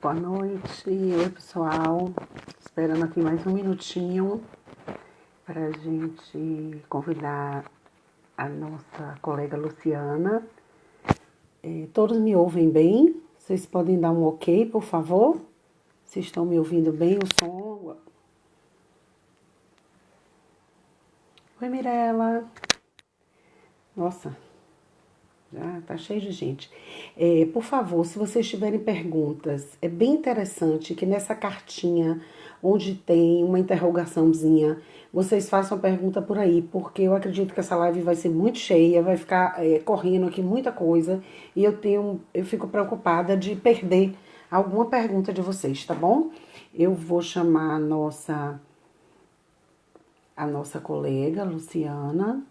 Boa noite, oi pessoal. Esperando aqui mais um minutinho para a gente convidar a nossa colega Luciana. Todos me ouvem bem? Vocês podem dar um ok, por favor? Se estão me ouvindo bem, o som. Oi, Mirella. Nossa, já tá cheio de gente. Por favor, se vocês tiverem perguntas, é bem interessante que nessa cartinha, onde tem uma interrogaçãozinha, vocês façam a pergunta por aí, porque eu acredito que essa live vai ser muito cheia, vai ficar correndo aqui muita coisa, e eu fico preocupada de perder alguma pergunta de vocês, tá bom? Eu vou chamar a nossa colega, Luciana.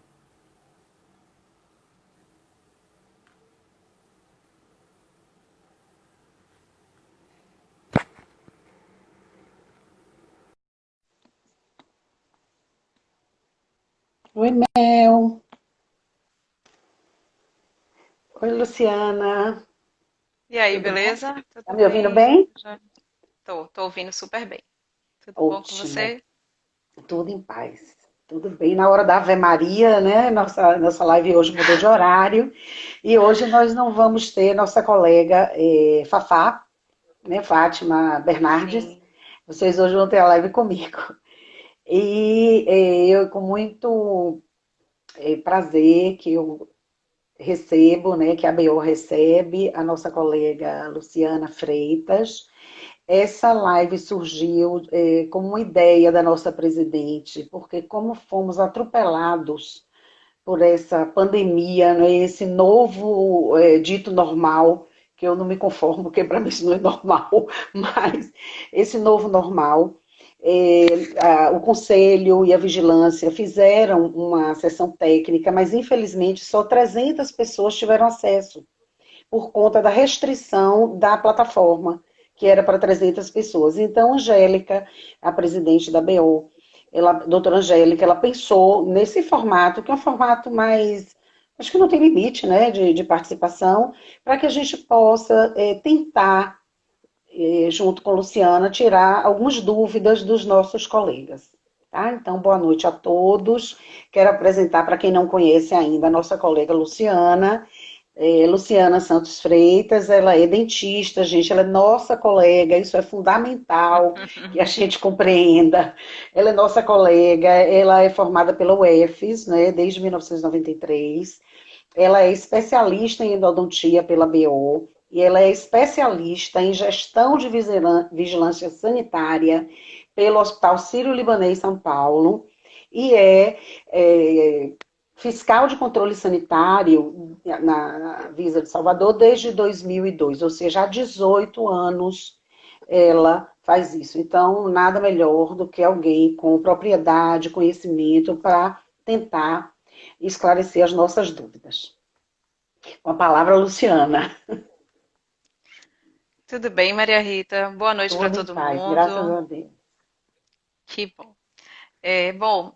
Oi, Mel. Oi, Luciana. E aí, Tudo bom? beleza? Tá Tudo me ouvindo bem? bem? Tô ouvindo super bem. Tudo bom com Ótimo. você? Tudo em paz. Tudo bem. Na hora da Ave Maria, né? Nossa live hoje mudou de horário. E hoje nós não vamos ter nossa colega Fafá, né? Fátima Bernardes. Sim. Vocês hoje vão ter a live comigo. E eu, com muito prazer, que eu recebo, né? Que a BO recebe, a nossa colega Luciana Freitas. Essa live surgiu como uma ideia da nossa presidente, porque como fomos atropelados por essa pandemia, né, esse novo dito normal, que eu não me conformo, porque para mim isso não é normal, mas esse novo normal, o Conselho e a Vigilância fizeram uma sessão técnica, mas infelizmente só 300 pessoas tiveram acesso por conta da restrição da plataforma, que era para 300 pessoas. Então, Angélica, a presidente da BO, doutora Angélica, ela pensou nesse formato, que é um formato mais, acho que não tem limite, né, de participação, para que a gente possa tentar, junto com a Luciana, tirar algumas dúvidas dos nossos colegas. Tá? Então, boa noite a todos. Quero apresentar para quem não conhece ainda a nossa colega Luciana. Luciana Santos Freitas, ela é dentista, gente, ela é nossa colega, isso é fundamental que a gente compreenda. Ela é nossa colega, ela é formada pela UFES, né, desde 1993. Ela é especialista em endodontia pela BO e ela é especialista em gestão de vigilância sanitária pelo Hospital Sírio-Libanês São Paulo e é fiscal de controle sanitário na Visa de Salvador desde 2002, ou seja, há 18 anos ela faz isso. Então, nada melhor do que alguém com propriedade, conhecimento para tentar esclarecer as nossas dúvidas. Com a palavra, Luciana. Tudo bem, Maria Rita? Boa noite para Tudo em todo paz, graças mundo. a Deus. Que bom. Bom,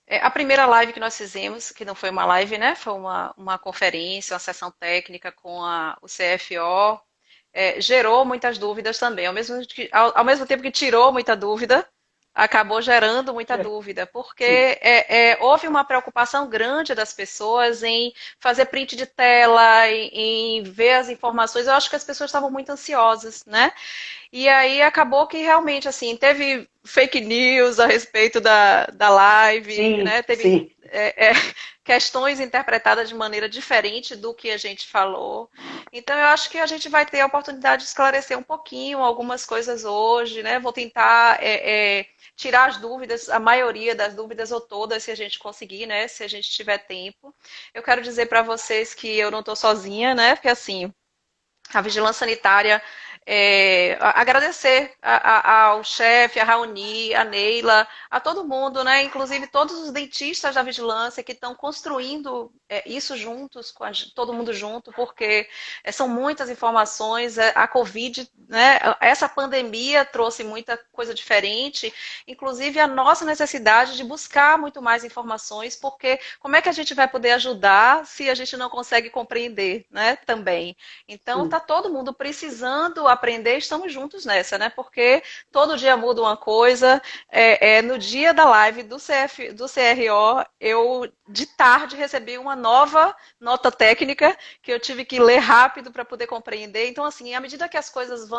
a primeira live que nós fizemos, que não foi uma live, né? Foi uma conferência, uma sessão técnica com o CFO, gerou muitas dúvidas também. Ao mesmo tempo que tirou muita dúvida, acabou gerando muita dúvida, porque Sim. houve uma preocupação grande das pessoas em fazer print de tela, em ver as informações. Eu acho que as pessoas estavam muito ansiosas, né? E aí acabou que realmente, assim, teve fake news a respeito da live, Sim, né? Teve sim. questões interpretadas de maneira diferente do que a gente falou. Então, eu acho que a gente vai ter a oportunidade de esclarecer um pouquinho algumas coisas hoje, né? Vou tentar tirar as dúvidas, a maioria das dúvidas ou todas, se a gente conseguir, né? Se a gente tiver tempo. Eu quero dizer para vocês que eu não estou sozinha, né? Porque assim, a vigilância sanitária, agradecer ao chefe, a Raoni, a Neila, a todo mundo, né? Inclusive todos os dentistas da vigilância que estão construindo isso juntos, todo mundo junto, porque são muitas informações. A Covid, né? Essa pandemia trouxe muita coisa diferente, inclusive a nossa necessidade de buscar muito mais informações, porque como é que a gente vai poder ajudar se a gente não consegue compreender, né? Também. Então, Sim. está todo mundo precisando aprender, estamos juntos nessa, né? Porque todo dia muda uma coisa. No dia da live do CRO, eu de tarde recebi uma nova nota técnica que eu tive que ler rápido para poder compreender. Então, assim, à medida que as coisas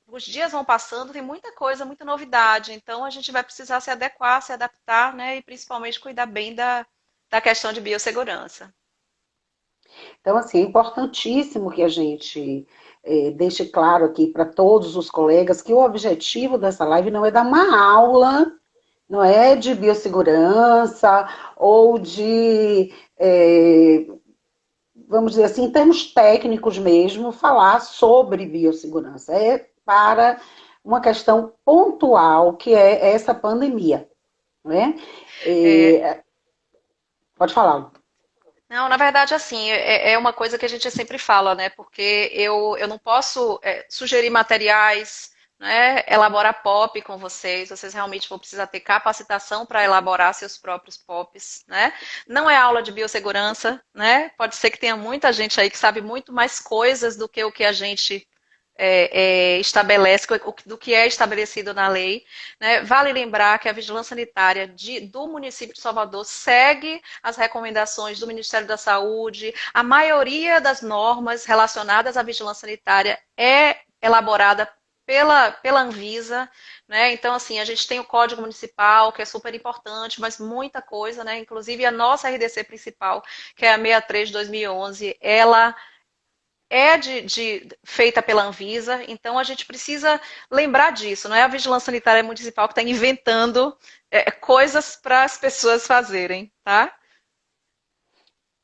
os dias vão passando, tem muita coisa, muita novidade. Então, a gente vai precisar se adequar, se adaptar, né? E principalmente cuidar bem da questão de biossegurança. Então, assim, é importantíssimo que a gente deixe claro aqui para todos os colegas que o objetivo dessa live não é dar uma aula, não é de biossegurança ou de, vamos dizer assim, em termos técnicos mesmo, falar sobre biossegurança. É para uma questão pontual, que é essa pandemia. Não é? É, Pode falar. Não, na verdade, assim, é uma coisa que a gente sempre fala, né? Porque eu não posso sugerir materiais, né? Elaborar POP com vocês realmente vão precisar ter capacitação para elaborar seus próprios POPs, né? Não é aula de biossegurança, né? Pode ser que tenha muita gente aí que sabe muito mais coisas do que o que a gente estabelece, do que é estabelecido na lei. Né? Vale lembrar que a vigilância sanitária do município de Salvador segue as recomendações do Ministério da Saúde. A maioria das normas relacionadas à vigilância sanitária é elaborada pela Anvisa, né? Então, assim, a gente tem o Código Municipal, que é super importante, mas muita coisa, né? Inclusive a nossa RDC principal, que é a 63 de 2011, ela feita pela Anvisa, então a gente precisa lembrar disso, não é a vigilância sanitária municipal que está inventando coisas para as pessoas fazerem, tá?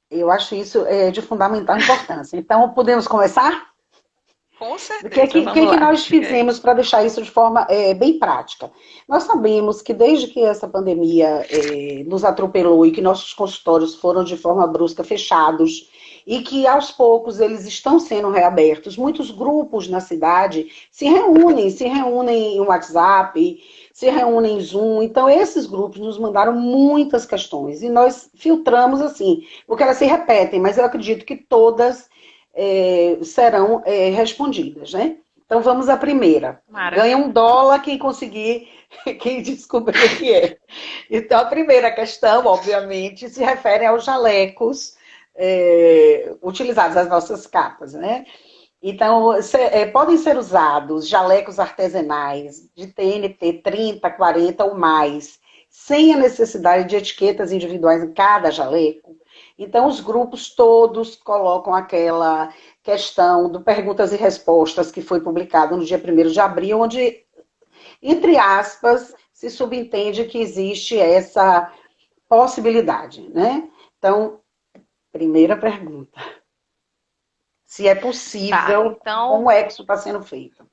Eu acho isso de fundamental importância. Então, podemos começar? Com O que, certeza, vamos que lá, nós diga aí. fizemos para deixar isso de forma bem prática? Nós sabemos que desde que essa pandemia nos atropelou e que nossos consultórios foram de forma brusca fechados e que aos poucos eles estão sendo reabertos, muitos grupos na cidade se reúnem em WhatsApp, se reúnem em Zoom. Então, esses grupos nos mandaram muitas questões e nós filtramos assim, porque elas se repetem, mas eu acredito que todas serão respondidas, né? Então vamos à primeira. Mara. Ganha $1 quem conseguir, quem descobrir o que é. Então a primeira questão, obviamente, se refere aos jalecos utilizados, as nossas capas, né? Então, podem ser usados jalecos artesanais de TNT 30, 40 ou mais, sem a necessidade de etiquetas individuais em cada jaleco. Então, os grupos todos colocam aquela questão do perguntas e respostas que foi publicado no dia 1º de abril, onde, entre aspas, se subentende que existe essa possibilidade, né? Então, primeira pergunta. Se é Tá, possível, então, como é que isso está sendo feito?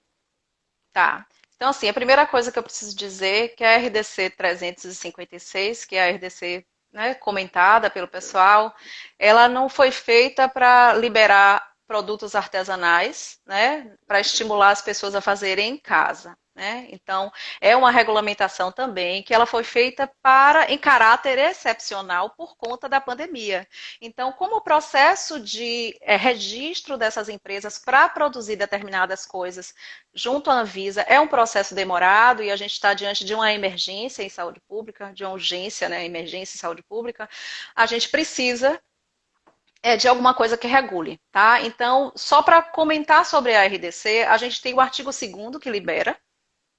tá. Então, assim, a primeira coisa que eu preciso dizer é que a RDC 356, que é a RDC, né, comentada pelo pessoal, ela não foi feita para liberar produtos artesanais, né, para estimular as pessoas a fazerem em casa. Né? Então, é uma regulamentação também que ela foi feita em caráter excepcional por conta da pandemia. Então, como o processo de registro dessas empresas para produzir determinadas coisas junto à Anvisa é um processo demorado e a gente está diante de uma emergência em saúde pública, de uma urgência, né, emergência em saúde pública, a gente precisa de alguma coisa que regule, tá? Então, só para comentar sobre a RDC, a gente tem o artigo 2º que libera,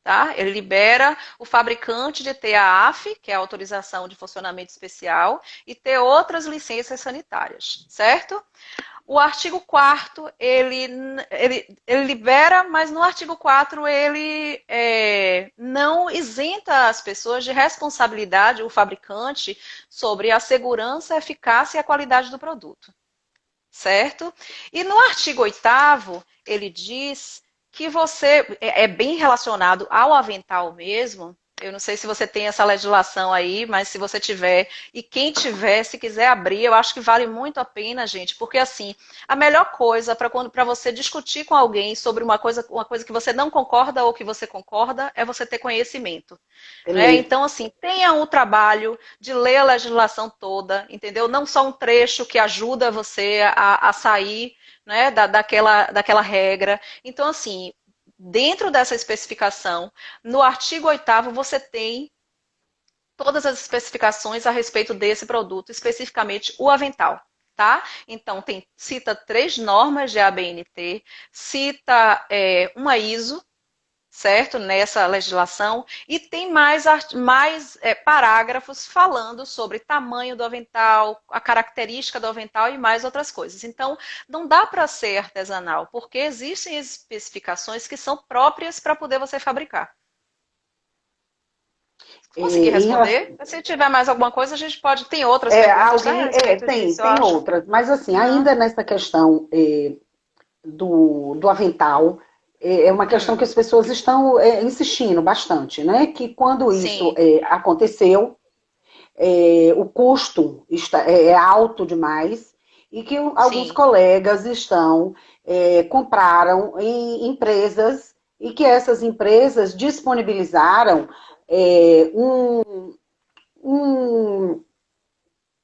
tá? Ele libera o fabricante de ter a AF, que é a autorização de funcionamento especial, e ter outras licenças sanitárias, certo? O artigo 4º, ele libera, mas no artigo 4 ele não isenta as pessoas de responsabilidade, o fabricante, sobre a segurança, a eficácia e a qualidade do produto, certo? E no artigo 8º, ele diz que você é bem relacionado ao avental mesmo. Eu não sei se você tem essa legislação aí, mas se você tiver, e quem tiver, se quiser abrir, eu acho que vale muito a pena, gente, porque assim, a melhor coisa para você discutir com alguém sobre uma coisa que você não concorda ou que você concorda, é você ter conhecimento. Né? Ele, Então, assim, tenha o trabalho de ler a legislação toda, entendeu? Não só um trecho que ajuda você a sair, né, daquela regra. Então, assim, dentro dessa especificação, no artigo 8º, você tem todas as especificações a respeito desse produto, especificamente o avental. Tá? Então, cita 3 normas de ABNT, cita uma ISO, certo? Nessa legislação, e tem mais parágrafos falando sobre tamanho do avental, a característica do avental e mais outras coisas. Então, não dá para ser artesanal, porque existem especificações que são próprias para poder você fabricar. Consegui Em relação, responder? Se tiver mais alguma coisa, a gente pode. Tem outras perguntas, tá? A respeito disso, eu tem acho. outras, mas assim, Uhum. ainda nessa questão do avental, é uma questão que Hum, as pessoas estão insistindo bastante, né? Que quando isso sim, aconteceu, o custo é alto demais e que alguns sim, colegas compraram em empresas e que essas empresas disponibilizaram um,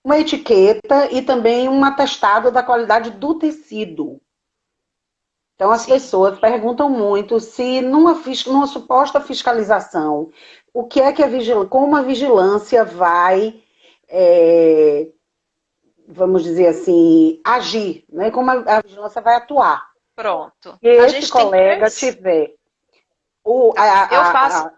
uma etiqueta e também um atestado da qualidade do tecido. Então, as sim. pessoas perguntam muito se numa suposta fiscalização, o que é que como a vigilância vai, é, vamos dizer assim, agir, né? Como a vigilância vai atuar. Pronto. Se A esse gente tem colega três. tiver o, Tá. Eu faço.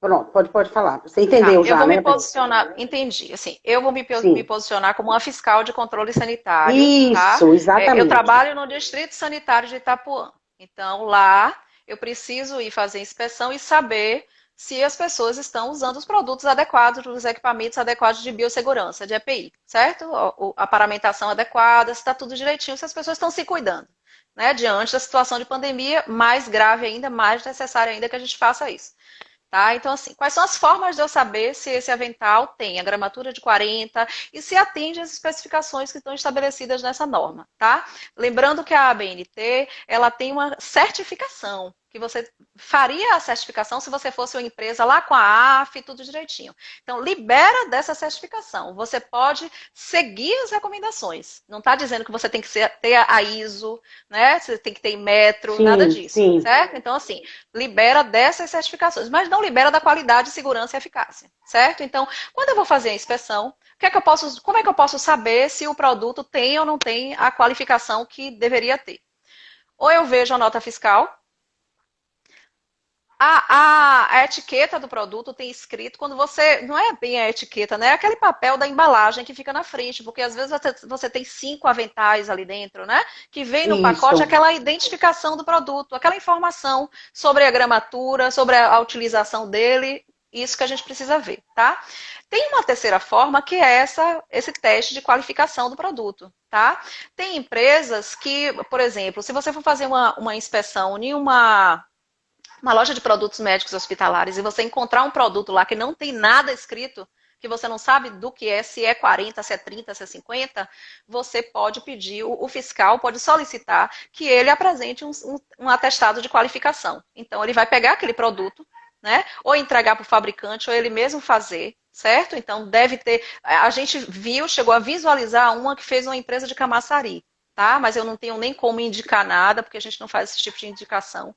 pronto, pode falar. Você Tá, entendeu eu já, vou me né, Bel? posicionar, entendi, assim, eu vou me Sim. posicionar como uma fiscal de controle sanitário, tá? Isso, Eu exatamente. trabalho no Distrito Sanitário de Itapuã, então lá eu preciso ir fazer inspeção e saber se as pessoas estão usando os produtos adequados, os equipamentos adequados de biossegurança, de EPI, certo? A paramentação adequada, se está tudo direitinho, se as pessoas estão se cuidando, né? Diante da situação de pandemia, mais grave ainda, mais necessário ainda que a gente faça isso. Tá? Então, assim, quais são as formas de eu saber se esse avental tem a gramatura de 40 e se atende às especificações que estão estabelecidas nessa norma, tá? Lembrando que a ABNT, ela tem uma certificação, que você faria a certificação se você fosse uma empresa lá com a AF, tudo direitinho. Então, libera dessa certificação. Você pode seguir as recomendações. Não está dizendo que você tem que ter a ISO, né? Você tem que ter metro, nada Sim, disso, sim. certo? Então, assim, libera dessas certificações, mas não libera da qualidade, segurança e eficácia, certo? Então, quando eu vou fazer a inspeção, como é que eu posso saber se o produto tem ou não tem a qualificação que deveria ter? Ou eu vejo a nota fiscal, a etiqueta do produto tem escrito, quando você. Não é bem a etiqueta, né? É aquele papel da embalagem que fica na frente, porque às vezes você tem 5 aventais ali dentro, né? Que vem no pacote Isso. aquela identificação do produto, aquela informação sobre a gramatura, sobre a utilização dele, isso que a gente precisa ver, tá? Tem uma terceira forma que é esse teste de qualificação do produto, tá? Tem empresas que, por exemplo, se você for fazer uma inspeção em uma loja de produtos médicos hospitalares e você encontrar um produto lá que não tem nada escrito, que você não sabe do que é, se é 40, se é 30, se é 50, você pode pedir, o fiscal pode solicitar que ele apresente um atestado de qualificação. Então, ele vai pegar aquele produto, né, ou entregar para o fabricante, ou ele mesmo fazer, certo? Então, deve ter. A gente chegou a visualizar uma que fez uma empresa de Camaçari, tá? Mas eu não tenho nem como indicar nada, porque a gente não faz esse tipo de indicação.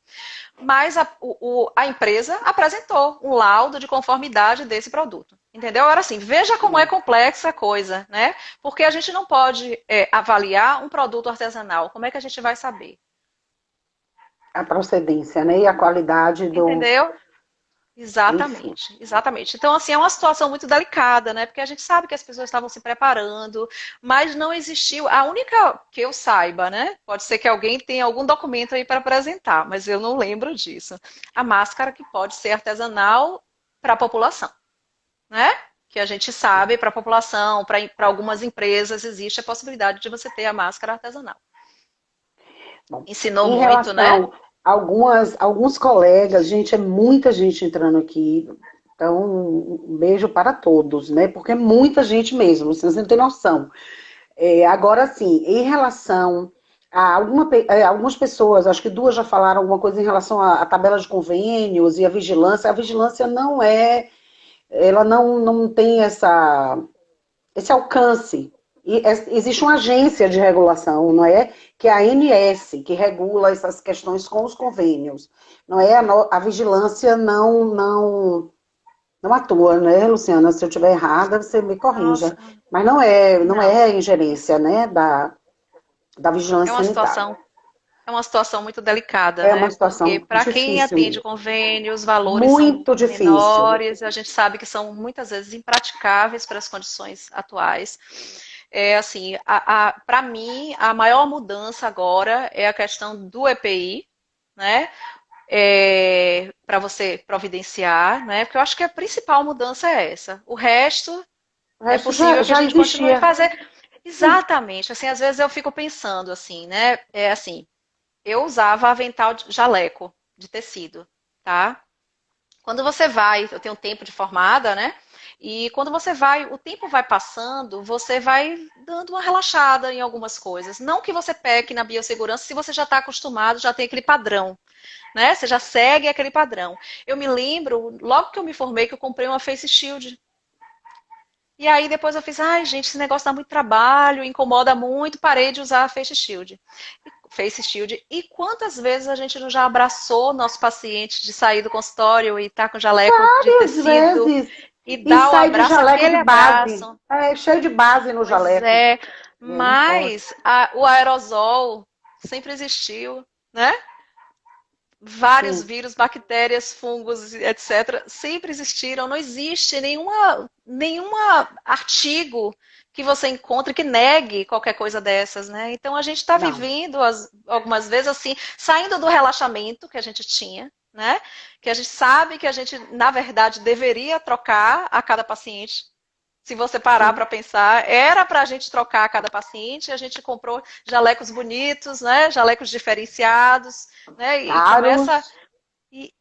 Mas a empresa apresentou um laudo de conformidade desse produto. Entendeu? Agora assim, veja como é complexa a coisa, né? Porque a gente não pode avaliar um produto artesanal. Como é que a gente vai saber? A procedência, né? E a qualidade Entendeu? enfim. Exatamente, exatamente. Então, assim, é uma situação muito delicada, né? Porque a gente sabe que as pessoas estavam se preparando, mas não existiu. A única que eu saiba, né? Pode ser que alguém tenha algum documento aí para apresentar, mas eu não lembro disso. A máscara que pode ser artesanal para a população, né? Que a gente sabe para a população, para algumas empresas, existe a possibilidade de você ter a máscara artesanal. Bom, Ensinou em muito, né? relação a alguns colegas, gente, é muita gente entrando aqui. Então, um beijo para todos, né? Porque é muita gente mesmo, vocês não têm noção. Agora, sim, em relação algumas pessoas, acho que duas já falaram alguma coisa em relação à tabela de convênios e à vigilância. A vigilância ela não tem esse alcance Existe uma agência de regulação, não é? Que é a ANS, que regula essas questões com os convênios. Não é? A vigilância não atua, né, Luciana? Se eu estiver errada, você me corrija. Nossa, Mas não não. é ingerência, né, da É vigilância uma sanitária. situação, é uma situação muito delicada, É uma né? Porque situação para quem difícil atende mesmo. convênio, os valores são Muito difícil. menores, a gente sabe que são muitas vezes impraticáveis para as condições atuais. É assim, para mim, a maior mudança agora é a questão do EPI, né? Para você providenciar, né? Porque eu acho que a principal mudança é essa. O resto O é resto possível que a já gente continue a existia. fazer Sim, exatamente. Assim, às vezes eu fico pensando assim, né? É assim, eu usava avental de jaleco de tecido, tá? Quando você vai, eu tenho tempo de formada, né? E quando você vai, o tempo vai passando, você vai dando uma relaxada em algumas coisas. Não que você peque na biossegurança se você já está acostumado, já tem aquele padrão, né? Você já segue aquele padrão. Eu me lembro, logo que eu me formei, que eu comprei uma face shield. E aí depois eu fiz, ai gente, esse negócio dá muito trabalho, incomoda muito, parei de usar a face shield. Face shield. E quantas vezes a gente não já abraçou nosso paciente de sair do consultório e tá com jaleco de várias tecido vezes. e E dá o sai de abraço, jaleco de aquele base. abraço. É, cheio de base no Pois jaleco. é, É, não pode. mas o aerosol sempre existiu, né? Vários Sim. vírus, bactérias, fungos, etc., sempre existiram. Não existe nenhuma artigo que você encontre que negue qualquer coisa dessas, né? Então a gente está Não. vivendo algumas vezes assim, saindo do relaxamento que a gente tinha, né? Que a gente sabe que a gente, na verdade, deveria trocar a cada paciente. Se você parar Sim. para pensar, era para a gente trocar a cada paciente, a gente comprou jalecos bonitos, né? Jalecos diferenciados, né? E começa Caros.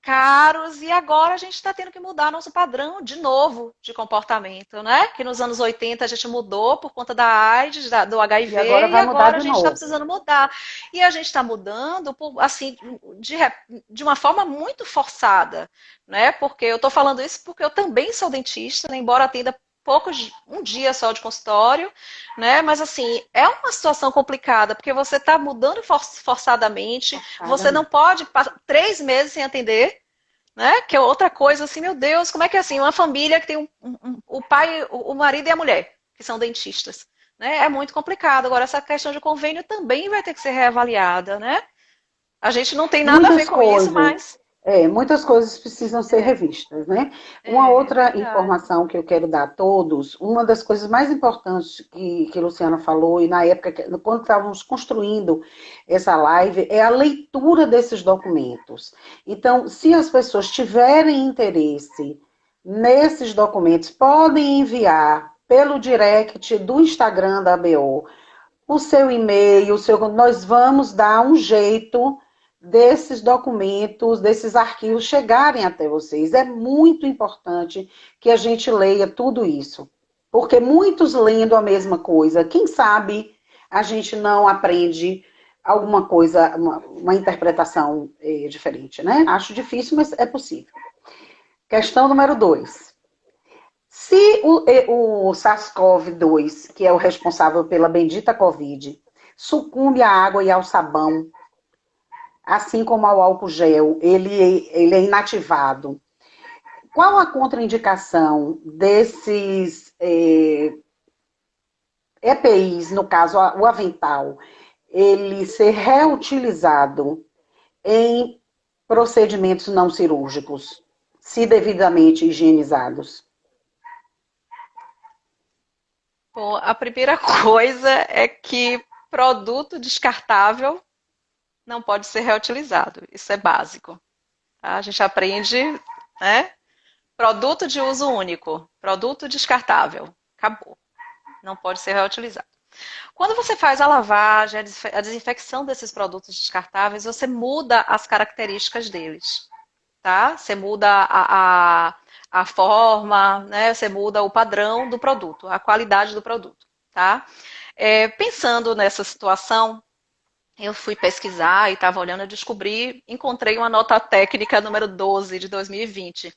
caros, e agora a gente está tendo que mudar nosso padrão de novo de comportamento, né? Que nos anos 80 a gente mudou por conta da AIDS, do E agora HIV, e vai mudar agora a de gente está novo. precisando mudar. E a gente está mudando assim, de, de uma forma muito forçada, né? Porque eu estou falando isso porque eu também sou dentista, né? Embora atenda um dia só de consultório, né? Mas assim, é uma situação complicada, porque você está mudando forçadamente, você não Forçadamente. pode passar 3 meses sem atender, né? Que é outra coisa assim, meu Deus, como é que é assim? Uma família que tem o pai, o marido e a mulher, que são dentistas. Né? É muito complicado. Agora, essa questão de convênio também vai ter que ser reavaliada, né? A gente não tem nada a ver Muitas com isso, coisas. mas Muitas coisas precisam ser é, revistas, né? Uma é outra verdade. informação que eu quero dar a todos, uma das coisas mais importantes que a Luciana falou, e na época, quando estávamos construindo essa live, é a leitura desses documentos. Então, se as pessoas tiverem interesse nesses documentos, podem enviar pelo direct do Instagram da ABO o seu e-mail, nós vamos dar um jeito desses documentos, desses arquivos chegarem até vocês. É muito importante que a gente leia tudo isso, porque muitos lendo a mesma coisa, quem sabe a gente não aprende alguma coisa, uma interpretação diferente, né? Acho difícil, mas é possível. Questão número 2. Se o SARS-CoV-2, que é o responsável pela bendita Covid, sucumbe à água e ao sabão, assim como ao álcool gel, ele é inativado. Qual a contraindicação desses EPIs, no caso o avental, ele ser reutilizado em procedimentos não cirúrgicos, se devidamente higienizados? Bom, a primeira coisa é que produto descartável não pode ser reutilizado. Isso é básico. Tá? A gente aprende, né? Produto de uso único, produto descartável, acabou. Não pode ser reutilizado. Quando você faz a lavagem, a desinfecção desses produtos descartáveis, você muda as características deles, tá? Você muda a forma, né? Você muda o padrão do produto, a qualidade do produto, tá? Pensando nessa situação, eu fui pesquisar e estava olhando, eu descobri, encontrei uma nota técnica número 12 de 2020,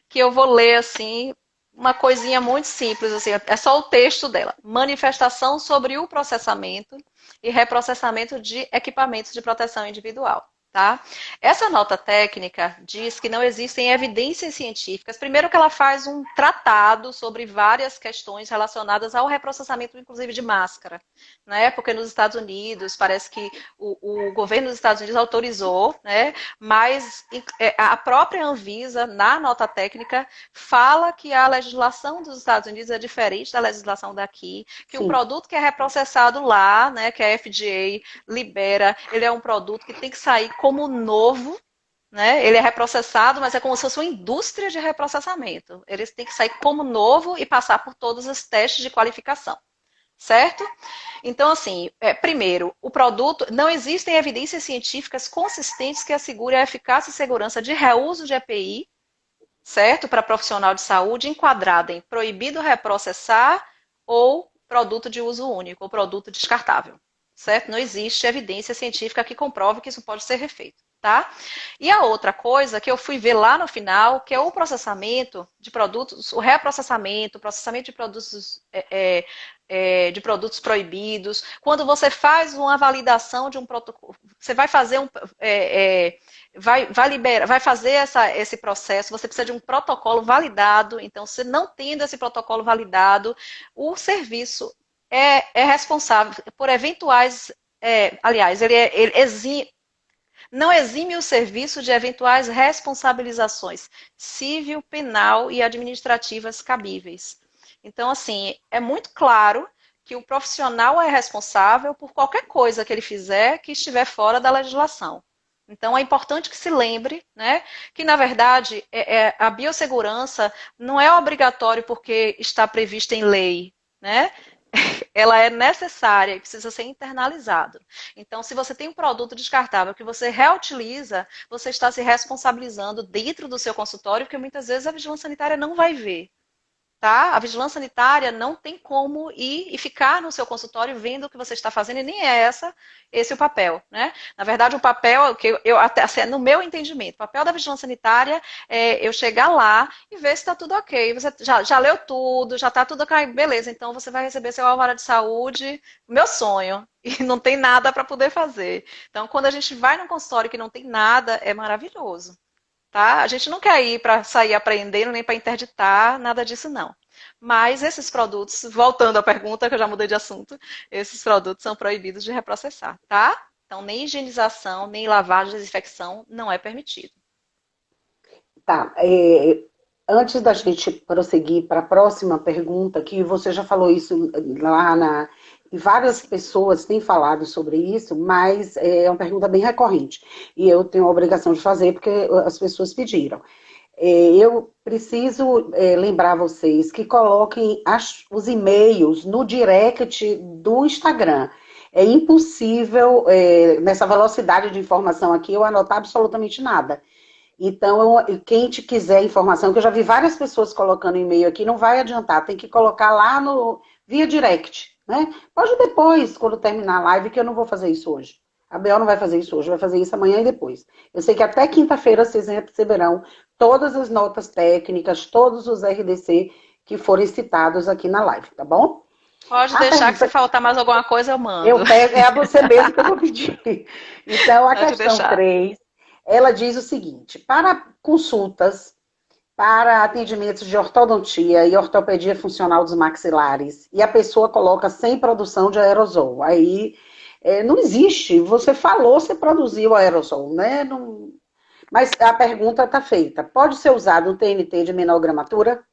que eu vou ler assim uma coisinha muito simples, assim, é só o texto dela. Manifestação sobre o processamento e reprocessamento de equipamentos de proteção individual. Tá? Essa nota técnica diz que não existem evidências científicas. Primeiro que ela faz um tratado sobre várias questões relacionadas ao reprocessamento, inclusive de máscara, né? Porque nos Estados Unidos, parece que o governo dos Estados Unidos autorizou, né? Mas a própria Anvisa, na nota técnica, fala que a legislação dos Estados Unidos é diferente da legislação daqui, que o Sim, produto que é reprocessado lá, né, que a FDA libera, ele é um produto que tem que sair como novo, né? Ele é reprocessado, mas é como se fosse uma indústria de reprocessamento. Ele tem que sair como novo e passar por todos os testes de qualificação. Certo? Então, assim, primeiro, o produto, não existem evidências científicas consistentes que assegurem a eficácia e segurança de reuso de EPI, certo? Para profissional de saúde, enquadrado em proibido reprocessar ou produto de uso único, ou produto descartável, certo? Não existe evidência científica que comprove que isso pode ser refeito, tá? E a outra coisa que eu fui ver lá no final, que é o processamento de produtos, o reprocessamento, o processamento de produtos de produtos proibidos. Quando você faz uma validação de um protocolo, você vai fazer vai liberar, vai fazer esse processo, você precisa de um protocolo validado. Então, se não tendo esse protocolo validado, o serviço é responsável por eventuais, aliás, não exime o serviço de eventuais responsabilizações civil, penal e administrativas cabíveis. Então, assim, é muito claro que o profissional é responsável por qualquer coisa que ele fizer que estiver fora da legislação. Então, é importante que se lembre, né, que, na verdade, a biossegurança não é obrigatório porque está prevista em lei, né? Ela é necessária e precisa ser internalizado. Então, se você tem um produto descartável que você reutiliza, você está se responsabilizando dentro do seu consultório, que muitas vezes a vigilância sanitária não vai ver. Tá? A vigilância sanitária não tem como ir e ficar no seu consultório vendo o que você está fazendo, e nem é esse o papel, né? Na verdade, o papel, que eu até assim, no meu entendimento, o papel da vigilância sanitária é eu chegar lá e ver se está tudo ok. Você já leu tudo, já está tudo ok, beleza, então você vai receber seu alvará de saúde, meu sonho, e não tem nada para poder fazer. Então, quando a gente vai num consultório que não tem nada, é maravilhoso. Tá? A gente não quer ir para sair aprendendo, nem para interditar, nada disso não. Mas esses produtos, voltando à pergunta, que eu já mudei de assunto, esses produtos são proibidos de reprocessar, tá? Então, nem higienização, nem lavagem, desinfecção não é permitido. tá. Antes da gente prosseguir para a próxima pergunta, que você já falou isso lá e várias pessoas têm falado sobre isso, mas é uma pergunta bem recorrente. E eu tenho a obrigação de fazer porque as pessoas pediram. Eu preciso lembrar vocês que coloquem os e-mails no direct do Instagram. É impossível, nessa velocidade de informação aqui, eu anotar absolutamente nada. Então, quem te quiser informação, que eu já vi várias pessoas colocando e-mail aqui, não vai adiantar, tem que colocar lá no via direct, né? Pode depois, quando terminar a live, que eu não vou fazer isso hoje. A Bel não vai fazer isso hoje, vai fazer isso amanhã e depois. Eu sei que até quinta-feira vocês receberão todas as notas técnicas, todos os RDC que forem citados aqui na live, tá bom? Pode A deixar que se pergunta, faltar mais alguma coisa, eu mando. eu pego, é a você mesmo que eu vou pedir. Então, a Pode questão deixar. 3, ela diz o seguinte: para consultas, para atendimentos de ortodontia e ortopedia funcional dos maxilares, e a pessoa coloca sem produção de aerosol. Aí não existe. Você falou, você produziu aerosol, né? Não... Mas a pergunta está feita. Pode ser usado um TNT de menor gramatura?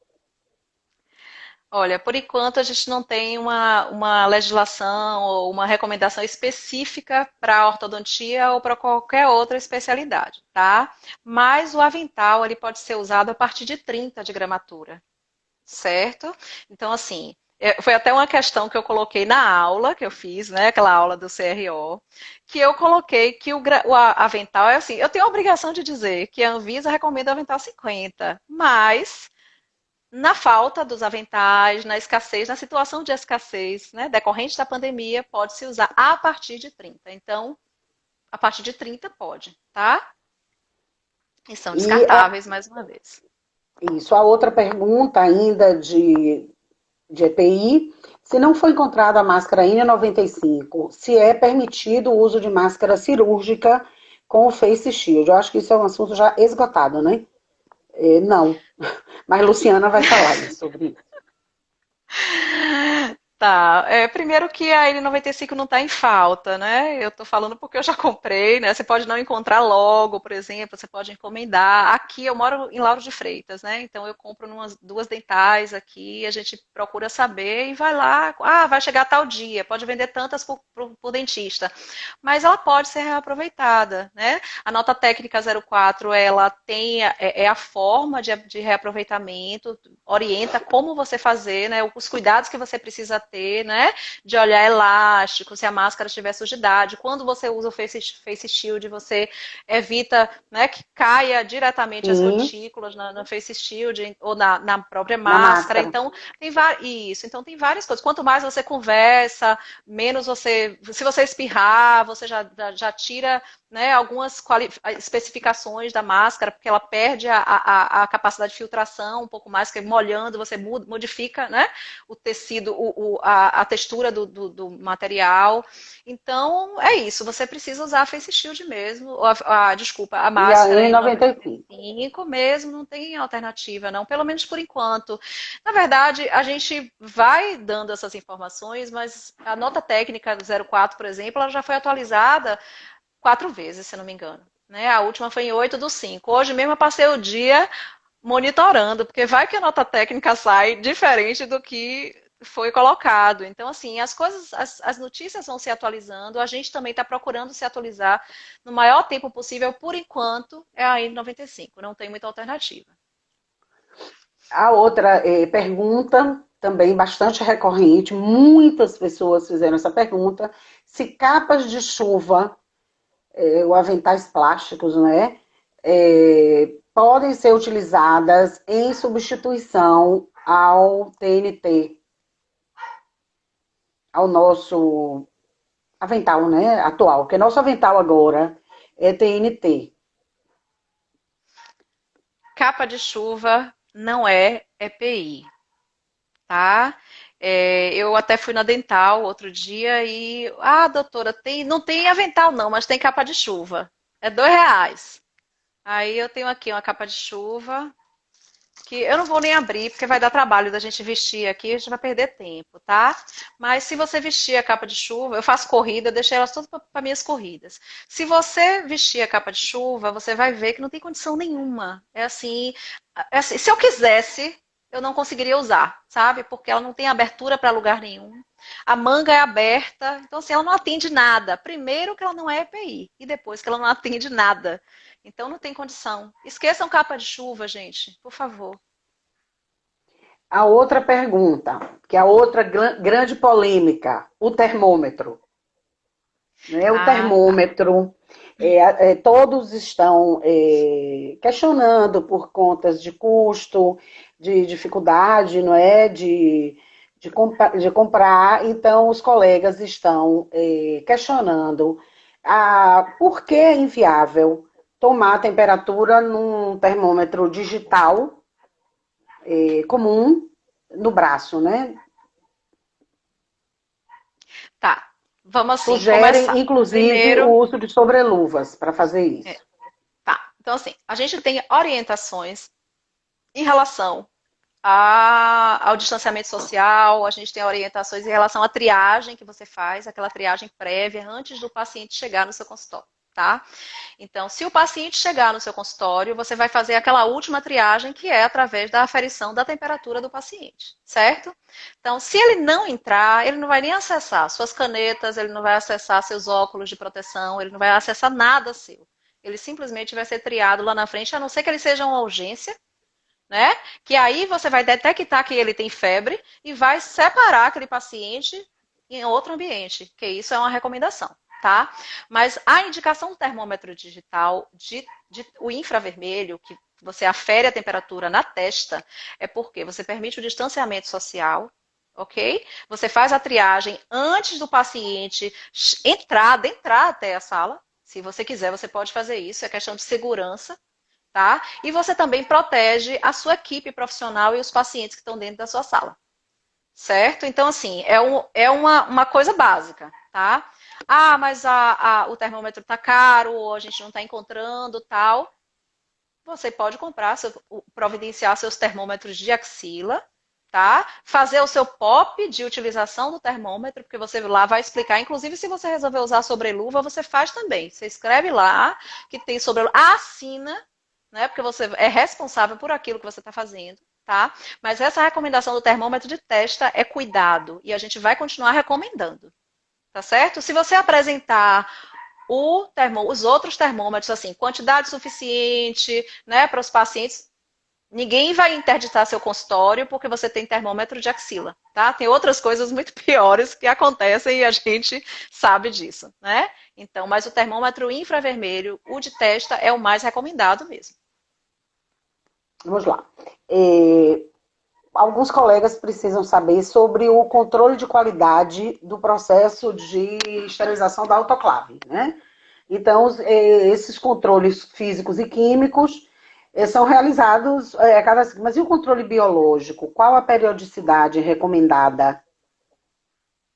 Olha, por enquanto a gente não tem uma legislação ou uma recomendação específica para ortodontia ou para qualquer outra especialidade, tá? Mas o avental ele pode ser usado a partir de 30 de gramatura, certo? Então, assim, foi até uma questão que eu coloquei na aula que eu fiz, né? Aquela aula do CRO, que eu coloquei que o avental é assim, eu tenho a obrigação de dizer que a Anvisa recomenda avental 50, mas na falta dos aventais, na escassez, na situação de escassez, né, decorrente da pandemia, pode-se usar a partir de 30. Então, a partir de 30 pode, tá? E são E descartáveis, mais uma vez. Isso. A outra pergunta ainda de EPI, se não foi encontrada a máscara N95, se é permitido o uso de máscara cirúrgica com o Face Shield. Eu acho que isso é um assunto já esgotado, né? Não. Mas Luciana vai falar sobre isso. Tá, primeiro que a N95 não está em falta, né? Eu estou falando porque eu já comprei, né? Você pode não encontrar logo, por exemplo, você pode encomendar. Aqui eu moro em Lauro de Freitas, né? Então eu compro duas dentais aqui, a gente procura saber e vai lá. Ah, vai chegar tal dia, pode vender tantas por dentista. Mas ela pode ser reaproveitada, né? A nota técnica 04, ela tem a forma de reaproveitamento, orienta como você fazer, né? Os cuidados que você precisa ter, né? De olhar elástico, se a máscara tiver sujidade. Quando você usa o face shield, você evita, né, que caia diretamente as Sim, gotículas no face shield ou na própria na máscara. máscara. Então, isso. Então, tem várias coisas. Quanto mais você conversa, menos você... Se você espirrar, você já tira, né, algumas especificações da máscara, porque ela perde a capacidade de filtração um pouco mais, porque molhando você modifica, né, o tecido, a textura do material. Então, é isso. Você precisa usar a face shield mesmo, desculpa, a E a máscara N95. N95 mesmo, não tem alternativa, não, pelo menos por enquanto. Na verdade, a gente vai dando essas informações, mas a nota técnica do 04, por exemplo, ela já foi atualizada 4 vezes, se não me engano. Né? A última foi em 8/5. Hoje mesmo eu passei o dia monitorando, porque vai que a nota técnica sai diferente do que foi colocado. Então, assim, as coisas, as notícias vão se atualizando, a gente também está procurando se atualizar no maior tempo possível, por enquanto, é a N95, não tem muita alternativa. A outra pergunta, também bastante recorrente, muitas pessoas fizeram essa pergunta, se capas de chuva, ou aventais plásticos, né, podem ser utilizadas em substituição ao TNT, ao nosso avental, né, atual, porque nosso avental agora é TNT. Capa de chuva não é EPI, tá? Eu até fui na Dental outro dia e, doutora, não tem avental não, mas tem capa de chuva. É R$ 2. Aí eu tenho aqui uma capa de chuva que eu não vou nem abrir porque vai dar trabalho da gente vestir aqui, a gente vai perder tempo, tá? Mas se você vestir a capa de chuva, eu faço corrida, eu deixei elas todas para minhas corridas. Se você vestir a capa de chuva, você vai ver que não tem condição nenhuma. É assim, se eu quisesse, eu não conseguiria usar, sabe? Porque ela não tem abertura para lugar nenhum. A manga é aberta, então assim, ela não atende nada. Primeiro que ela não é EPI e depois que ela não atende nada. Então não tem condição. Esqueçam capa de chuva, gente, por favor. A outra pergunta, que é a outra grande polêmica, o termômetro. Né? O Ah, tá. termômetro, todos estão questionando por contas de custo, de dificuldade, não é? De comprar, então os colegas estão questionando por que é inviável tomar a temperatura num termômetro digital comum no braço, né? Tá. Vamos assim, Sugerem, começar. inclusive, o Primeiro, uso de sobreluvas para fazer é, isso. tá. Então, assim, a gente tem orientações em relação ao distanciamento social, a gente tem orientações em relação à triagem que você faz, aquela triagem prévia antes do paciente chegar no seu consultório, tá? Então, se o paciente chegar no seu consultório, você vai fazer aquela última triagem que é através da aferição da temperatura do paciente, certo? Então, se ele não entrar, ele não vai nem acessar suas canetas, ele não vai acessar seus óculos de proteção, ele não vai acessar nada seu. Ele simplesmente vai ser triado lá na frente, a não ser que ele seja uma urgência, né? Que aí você vai detectar que ele tem febre e vai separar aquele paciente em outro ambiente, que isso é uma recomendação, tá? Mas a indicação do termômetro digital, o infravermelho, que você afere a temperatura na testa, é porque você permite o distanciamento social, ok? Você faz a triagem antes do paciente entrar até a sala. Se você quiser, você pode fazer isso, é questão de segurança. tá? E você também protege a sua equipe profissional e os pacientes que estão dentro da sua sala, certo? Então, assim, é uma coisa básica, tá? Ah, mas o termômetro tá caro, ou a gente não está encontrando, tal. Você pode comprar, providenciar seus termômetros de axila, tá? Fazer o seu POP de utilização do termômetro, porque você lá vai explicar. Inclusive, se você resolver usar sobreluva, você faz também. Você escreve lá que tem sobreluva, assina, né? Porque você é responsável por aquilo que você está fazendo, tá? Mas essa recomendação do termômetro de testa é cuidado e a gente vai continuar recomendando, tá certo? Se você apresentar os outros termômetros, assim, quantidade suficiente, né, para os pacientes, ninguém vai interditar seu consultório porque você tem termômetro de axila, tá? Tem outras coisas muito piores que acontecem e a gente sabe disso, né? Então, mas o termômetro infravermelho, o de testa, é o mais recomendado mesmo. Vamos lá. Alguns colegas precisam saber sobre o controle de qualidade do processo de esterilização da autoclave, né? Então, esses controles físicos e químicos são realizados mas e o controle biológico? Qual a periodicidade recomendada?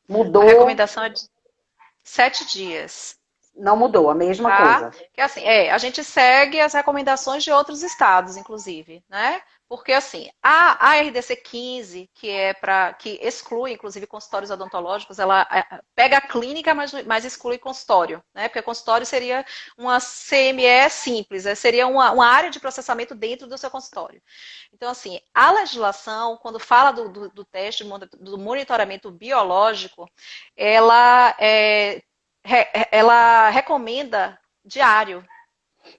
A Mudou? recomendação é de 7 dias. Não mudou, a mesma Tá? coisa. Que assim, a gente segue as recomendações de outros estados, inclusive, né? Porque assim, a RDC 15, que exclui, inclusive, consultórios odontológicos, ela pega a clínica, mas exclui consultório, né? Porque consultório seria uma CME simples, seria uma área de processamento dentro do seu consultório. Então, assim, a legislação, quando fala do teste, do monitoramento biológico, ela ela recomenda diário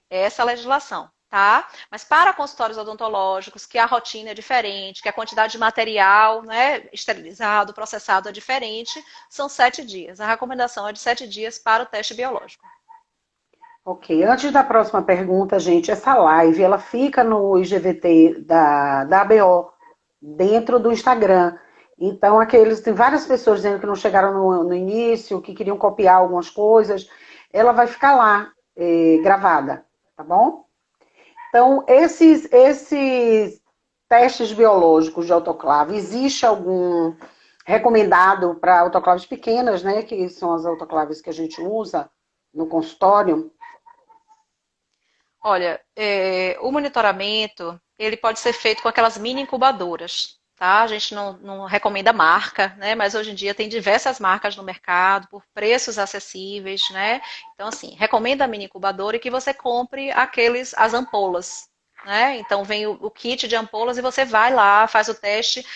essa legislação, tá? Mas para consultórios odontológicos, que a rotina é diferente, que a quantidade de material, né, esterilizado, processado é diferente, são 7 dias. A recomendação é de 7 dias para o teste biológico. Ok, antes da próxima pergunta, gente, essa live, ela fica no IGVT da ABO, dentro do Instagram. Então, tem várias pessoas dizendo que não chegaram no início, que queriam copiar algumas coisas. Ela vai ficar lá, gravada, tá bom? Então, esses testes biológicos de autoclave, existe algum recomendado para autoclaves pequenas, né? Que são as autoclaves que a gente usa no consultório? Olha, o monitoramento, ele pode ser feito com aquelas mini incubadoras, tá? A gente não recomenda marca, né? Mas hoje em dia tem diversas marcas no mercado por preços acessíveis, né? Então, assim, recomenda a mini incubadora e que você compre as ampolas, né? Então vem o kit de ampolas e você vai lá, faz o teste.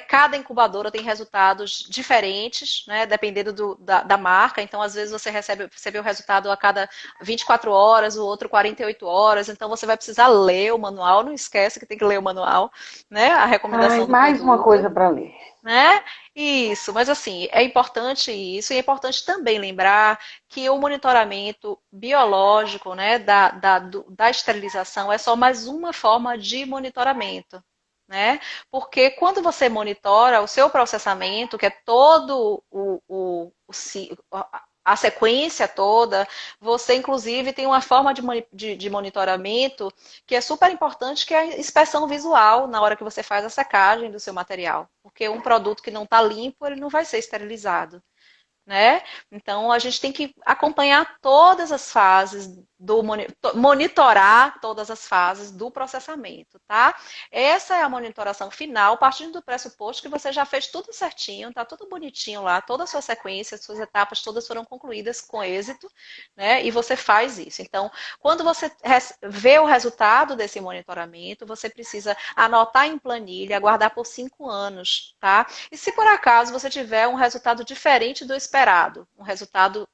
Cada incubadora tem resultados diferentes, né? Dependendo da marca. Então, às vezes, você vê o resultado a cada 24 horas, o outro 48 horas. Então, você vai precisar ler o manual. Não esquece que tem que ler o manual, né? A Ai, recomendação do mais uma produto, coisa para ler. né? Isso, mas assim, é importante isso, e é importante também lembrar que o monitoramento biológico, né, da esterilização é só mais uma forma de monitoramento, né? Porque quando você monitora o seu processamento, que é todo a sequência toda, você inclusive tem uma forma de monitoramento que é super importante, que é a inspeção visual na hora que você faz a secagem do seu material. Porque um produto que não está limpo, ele não vai ser esterilizado, né? Então a gente tem que acompanhar todas as fases monitorar todas as fases do processamento, tá? Essa é a monitoração final, partindo do pressuposto que você já fez tudo certinho, tá tudo bonitinho lá, toda a sua sequência, suas etapas todas foram concluídas com êxito, né? E você faz isso. Então, quando você vê o resultado desse monitoramento, você precisa anotar em planilha, aguardar por 5 anos, tá? E se por acaso você tiver um resultado diferente do esperado, um resultado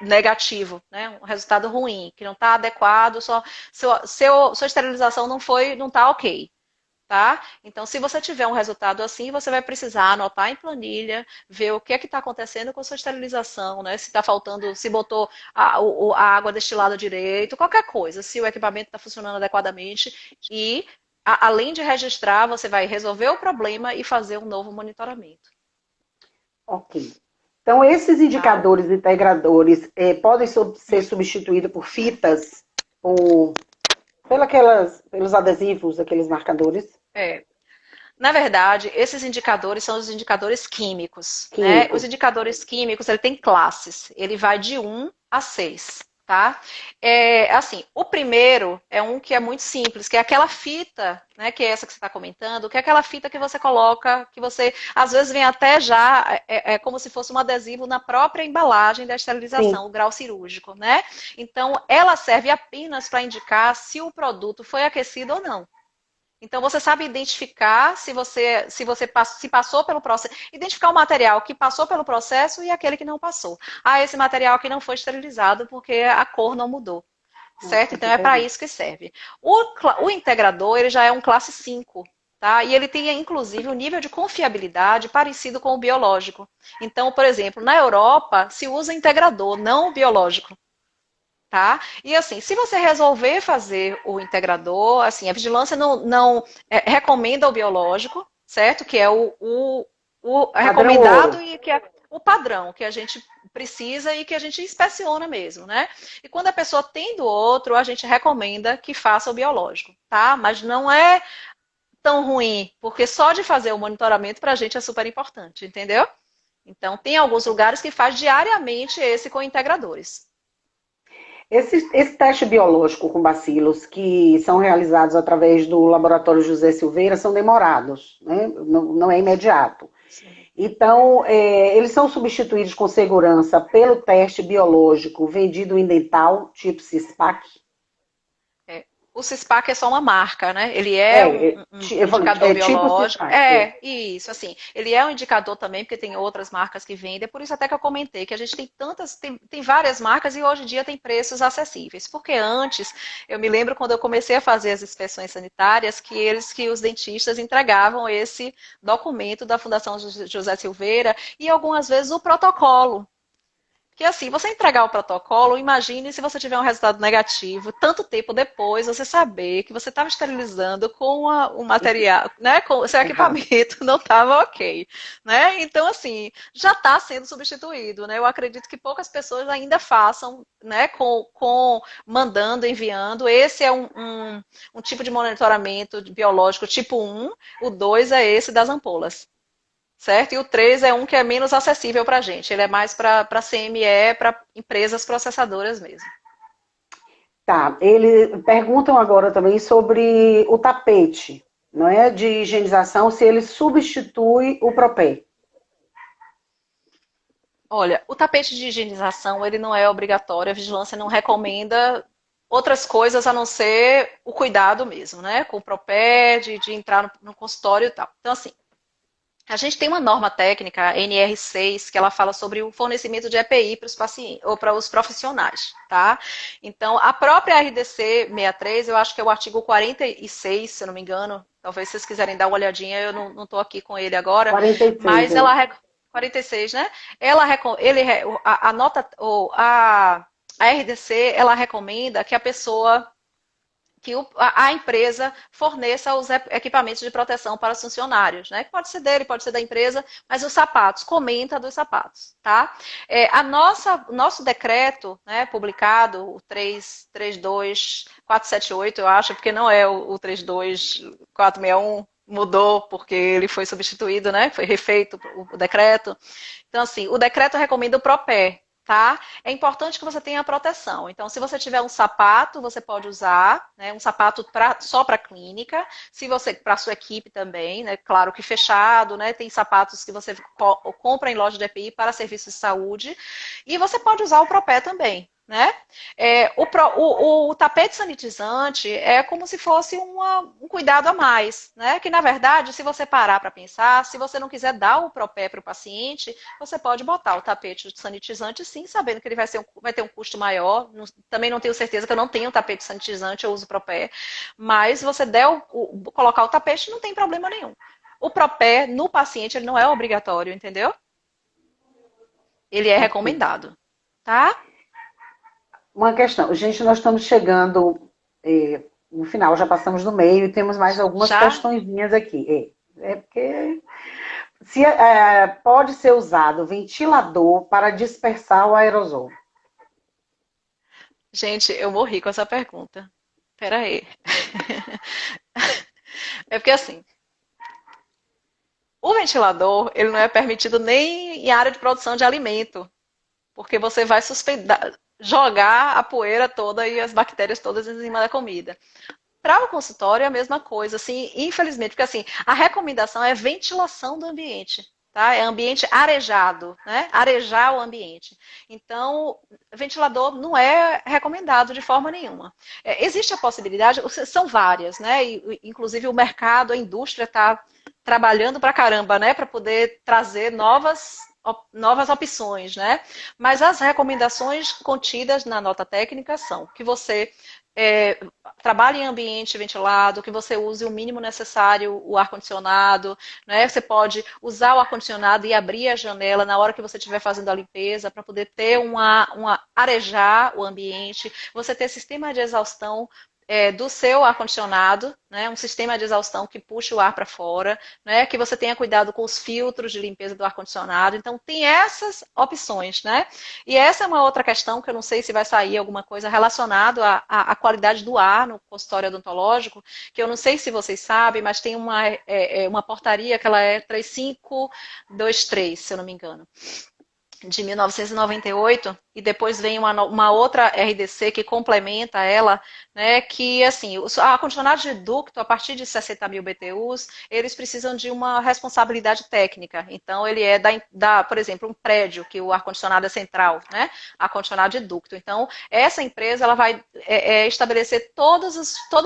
negativo, né? Um resultado ruim, que não está adequado, sua esterilização não está ok, tá? Então, se você tiver um resultado assim, você vai precisar anotar em planilha, ver o que é que está acontecendo com a sua esterilização, né? Se está faltando, se botou a água destilada direito, qualquer coisa, se o equipamento está funcionando adequadamente e além de registrar, você vai resolver o problema e fazer um novo monitoramento. Ok. Então, esses Tá? indicadores integradores podem ser substituídos por fitas, por Pelos adesivos, aqueles marcadores É, na verdade, esses indicadores são os indicadores químicos, né? Os químicos. indicadores químicos, ele tem classes, ele vai de 1 a 6, tá? É, assim, o primeiro é um que é muito simples, que é aquela fita, né, que é essa que você está comentando, que é aquela fita que você coloca, que você, às vezes vem até já, é como se fosse um adesivo na própria embalagem da Sim. esterilização, o grau cirúrgico, né? Então, ela serve apenas para indicar se o produto foi aquecido ou não. Então você sabe identificar se passou pelo processo, identificar o material que passou pelo processo e aquele que não passou. Ah, esse material que não foi esterilizado porque a cor não mudou, certo? Nossa, Então que é para terrível. isso que serve. O integrador, ele já é um classe 5, tá? E ele tem inclusive um nível de confiabilidade parecido com o biológico. Então, por exemplo, na Europa se usa integrador, não o biológico. Tá? E assim, se você resolver fazer o integrador, assim, a vigilância não recomenda o biológico, certo? Que é o Padrão recomendado ouro. e que é o padrão que a gente precisa e que a gente inspeciona mesmo, né? E quando a pessoa tem do outro, a gente recomenda que faça o biológico, tá? Mas não é tão ruim, porque só de fazer o monitoramento para a gente é super importante, entendeu? Então, tem alguns lugares que faz diariamente esse com integradores. Esse teste biológico com bacilos que são realizados através do laboratório José Silveira são demorados, né? Não é imediato. Sim. Então, eles são substituídos com segurança pelo teste biológico vendido em dental, tipo CISPAC. É, o CISPAC é só uma marca, né? Ele é É, um eu falei, indicador tipo biológico. CISPAC. É. É, isso, assim. Ele é um indicador também, porque tem outras marcas que vendem. É por isso até que eu comentei que a gente tem tem várias marcas e hoje em dia tem preços acessíveis. Porque antes, eu me lembro quando eu comecei a fazer as inspeções sanitárias, que os dentistas entregavam esse documento da Fundação José Silveira e algumas vezes o protocolo. Que assim, você entregar o protocolo, imagine se você tiver um resultado negativo, tanto tempo depois, você saber que você estava esterilizando com o material, né, com o seu Errado. equipamento não estava ok, né? Então, assim, já está sendo substituído, né? Eu acredito que poucas pessoas ainda façam, né, mandando, enviando. Esse é um tipo de monitoramento biológico tipo 1, o 2 é esse das ampolas. Certo? E o 3 é um que é menos acessível para a gente. Ele é mais para CME, para empresas processadoras mesmo. Tá, eles perguntam agora também sobre o tapete, não é, de higienização, se ele substitui o propé. Olha, o tapete de higienização ele não é obrigatório, a vigilância não recomenda outras coisas a não ser o cuidado mesmo, né? Com o propé, de entrar no consultório e tal. Então, assim, a gente tem uma norma técnica, a NR6, que ela fala sobre o fornecimento de EPI para os pacientes ou para os profissionais, tá? Então, a própria RDC 63, eu acho que é o artigo 46, se eu não me engano. Talvez vocês quiserem dar uma olhadinha, eu não estou aqui com ele agora, 46, mas é. ela 46, né? A nota ou a RDC, ela recomenda que a pessoa que a empresa forneça os equipamentos de proteção para os funcionários, né? Pode ser dele, pode ser da empresa, mas os sapatos, comenta dos sapatos, tá? Nosso decreto, né, publicado, o 32478, eu acho, porque não é o 32461, mudou porque ele foi substituído, né? Foi refeito o decreto. Então, assim, o decreto recomenda o PROPÉ, tá? É importante que você tenha proteção. Então, se você tiver um sapato, você pode usar, né? Um sapato só para clínica. Se você para sua equipe também, né? Claro que fechado, né? Tem sapatos que você compra em loja de EPI para serviços de saúde. E você pode usar o Propé também. Né? O tapete sanitizante é como se fosse um cuidado a mais, né? Que na verdade, se você parar para pensar, se você não quiser dar o propé para o paciente, você pode botar o tapete sanitizante sim, sabendo que ele vai ter um custo maior. Também não tenho certeza que eu não tenho tapete sanitizante, eu uso propé. Mas se você colocar o tapete, não tem problema nenhum. O propé no paciente ele não é obrigatório, entendeu? Ele é Ok. recomendado, tá? Uma questão, gente, nós estamos chegando no final, já passamos do meio e temos mais algumas Já questõezinhas aqui. É porque se pode ser usado ventilador para dispersar o aerosol. Gente, eu morri com essa pergunta. Pera aí. É porque assim, o ventilador, ele não é permitido nem em área de produção de alimento, porque você vai suspender, jogar a poeira toda e as bactérias todas em cima da comida. Para o consultório é a mesma coisa, assim, infelizmente, porque assim, a recomendação é ventilação do ambiente, tá? É ambiente arejado, né? Arejar o ambiente. Então, ventilador não é recomendado de forma nenhuma. Existe a possibilidade, são várias, né? E, inclusive o mercado, a indústria está trabalhando para caramba, né? Para poder trazer novas opções, né? Mas as recomendações contidas na nota técnica são que você é, trabalhe em ambiente ventilado, que você use o mínimo necessário, o ar-condicionado, né? Você pode usar o ar-condicionado e abrir a janela na hora que você estiver fazendo a limpeza, para poder ter uma arejar o ambiente, você ter sistema de exaustão do seu ar-condicionado, né, um sistema de exaustão que puxe o ar para fora, né, que você tenha cuidado com os filtros de limpeza do ar-condicionado. Então, tem essas opções, né? E essa é uma outra questão que eu não sei se vai sair alguma coisa relacionada à qualidade do ar no consultório odontológico, que eu não sei se vocês sabem, mas tem uma portaria que ela é 3523, se eu não me engano, de 1998, e depois vem uma outra RDC que complementa ela, né, que assim, os ar-condicionados de ducto, a partir de 60 mil BTUs, eles precisam de uma responsabilidade técnica. Então, ele é por exemplo, um prédio, que o ar-condicionado é central, né, ar-condicionado de ducto. Então, essa empresa ela vai estabelecer todo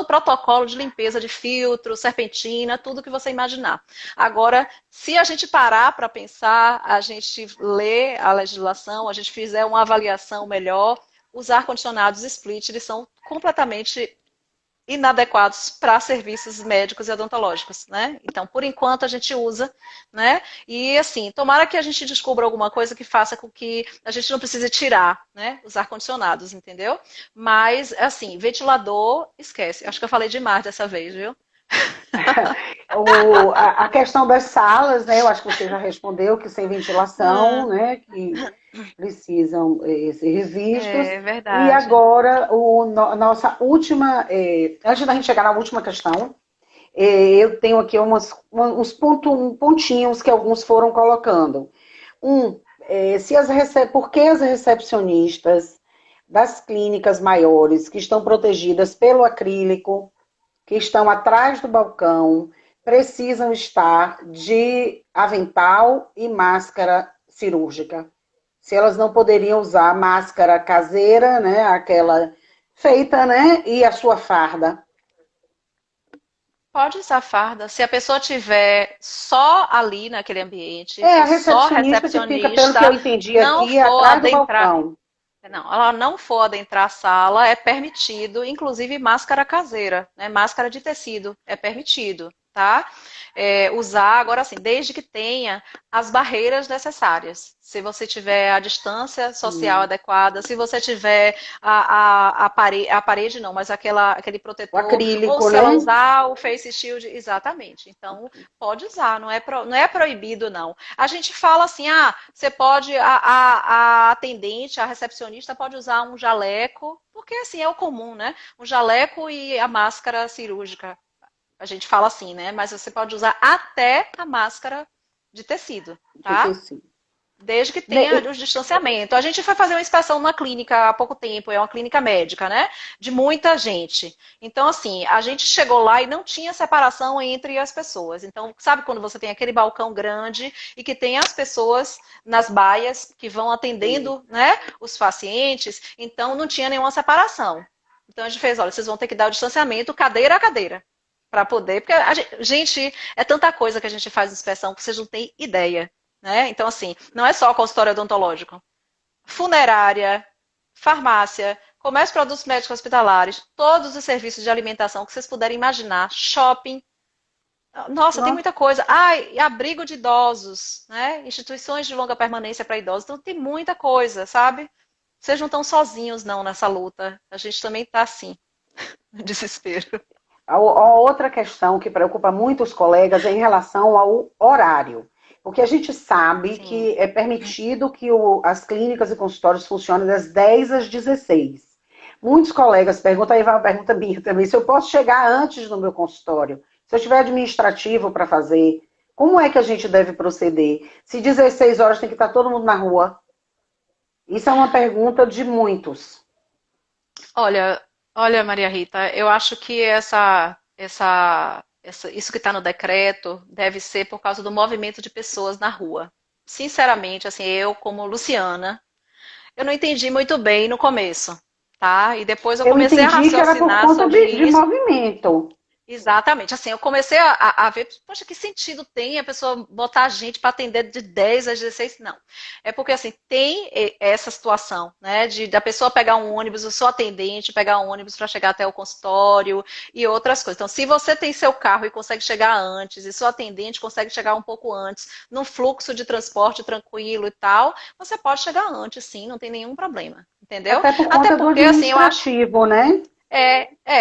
o protocolo de limpeza de filtro, serpentina, tudo que você imaginar. Agora, se a gente parar para pensar, a gente ler a legislação, a gente fizer uma avaliação melhor, os ar-condicionados split eles são completamente inadequados para serviços médicos e odontológicos, né? Então, por enquanto, a gente usa, né? E, assim, tomara que a gente descubra alguma coisa que faça com que a gente não precise tirar, né, os ar-condicionados, entendeu? Mas, assim, ventilador, esquece. Acho que eu falei demais dessa vez, viu? A questão das salas, né? Eu acho que você já respondeu que sem ventilação, né? Que precisam ser revistos. É E verdade. agora, nossa última, antes da gente chegar na última questão, eu tenho aqui uns pontinhos que alguns foram colocando. Por que as recepcionistas das clínicas maiores, que estão protegidas pelo acrílico, que estão atrás do balcão, precisam estar de avental e máscara cirúrgica? Se elas não poderiam usar máscara caseira, né, aquela feita, né, e a sua farda. Pode usar farda. Se a pessoa tiver só ali naquele ambiente, A for só recepcionista que fica, pelo que eu recepcionista, entendi não aqui, for atrás do adentrar, balcão. não, ela não for adentrar a sala, é permitido, inclusive máscara caseira, né? Máscara de tecido é permitido, tá? Usar, agora assim, desde que tenha as barreiras necessárias. Se você tiver a distância social adequada, se você tiver a parede não, mas aquele O protetor, ou acrílico, se ela né? usar o face shield, exatamente. Então, pode usar, não é proibido, não. A gente fala assim, você pode, a atendente, a recepcionista pode usar um jaleco, porque assim é o comum, né? Um jaleco e a máscara cirúrgica. A gente fala assim, né? Mas você pode usar até a máscara de tecido, De tá? tecido. Desde que tenha o distanciamento. A gente foi fazer uma inspeção numa clínica há pouco tempo, é uma clínica médica, né? De muita gente. Então, assim, a gente chegou lá e não tinha separação entre as pessoas. Então, sabe quando você tem aquele balcão grande e que tem as pessoas nas baias que vão atendendo, né, os pacientes? Então, não tinha nenhuma separação. Então, a gente fez, olha, vocês vão ter que dar o distanciamento cadeira a cadeira. Para poder, porque gente, é tanta coisa que a gente faz inspeção que vocês não têm ideia. Né? Então, assim, não é só consultório odontológico. Funerária, farmácia, comércio de produtos médicos hospitalares, todos os serviços de alimentação que vocês puderem imaginar, shopping. Nossa, tem Nossa. muita coisa. E abrigo de idosos, né? Instituições de longa permanência para idosos. Então, tem muita coisa, sabe? Vocês não estão sozinhos, não, nessa luta. A gente também está assim, no desespero. A outra questão que preocupa muito os colegas é em relação ao horário. Porque a gente sabe Sim. que é permitido que as clínicas e consultórios funcionem das 10 às 16. Muitos colegas perguntam, aí vai uma pergunta minha também, se eu posso chegar antes no meu consultório, se eu tiver administrativo para fazer, como é que a gente deve proceder? Se 16 horas tem que estar todo mundo na rua? Isso é uma pergunta de muitos. Olha, olha, Maria Rita, eu acho que isso que está no decreto deve ser por causa do movimento de pessoas na rua. Sinceramente, assim, eu como Luciana, eu não entendi muito bem no começo, tá? E depois eu Eu comecei a entendi que era por raciocinar conta sobre de isso. movimento. Exatamente. Assim, eu comecei a ver, poxa, que sentido tem a pessoa botar a gente para atender de 10 às 16? Não. É porque, assim, tem essa situação, né, de da pessoa pegar um ônibus, eu sou atendente, pegar um ônibus para chegar até o consultório e outras coisas. Então, se você tem seu carro e consegue chegar antes, e seu atendente consegue chegar um pouco antes, num fluxo de transporte tranquilo e tal, você pode chegar antes, sim, não tem nenhum problema. Entendeu? Até por Até conta do porque, assim, eu acho administrativo, né?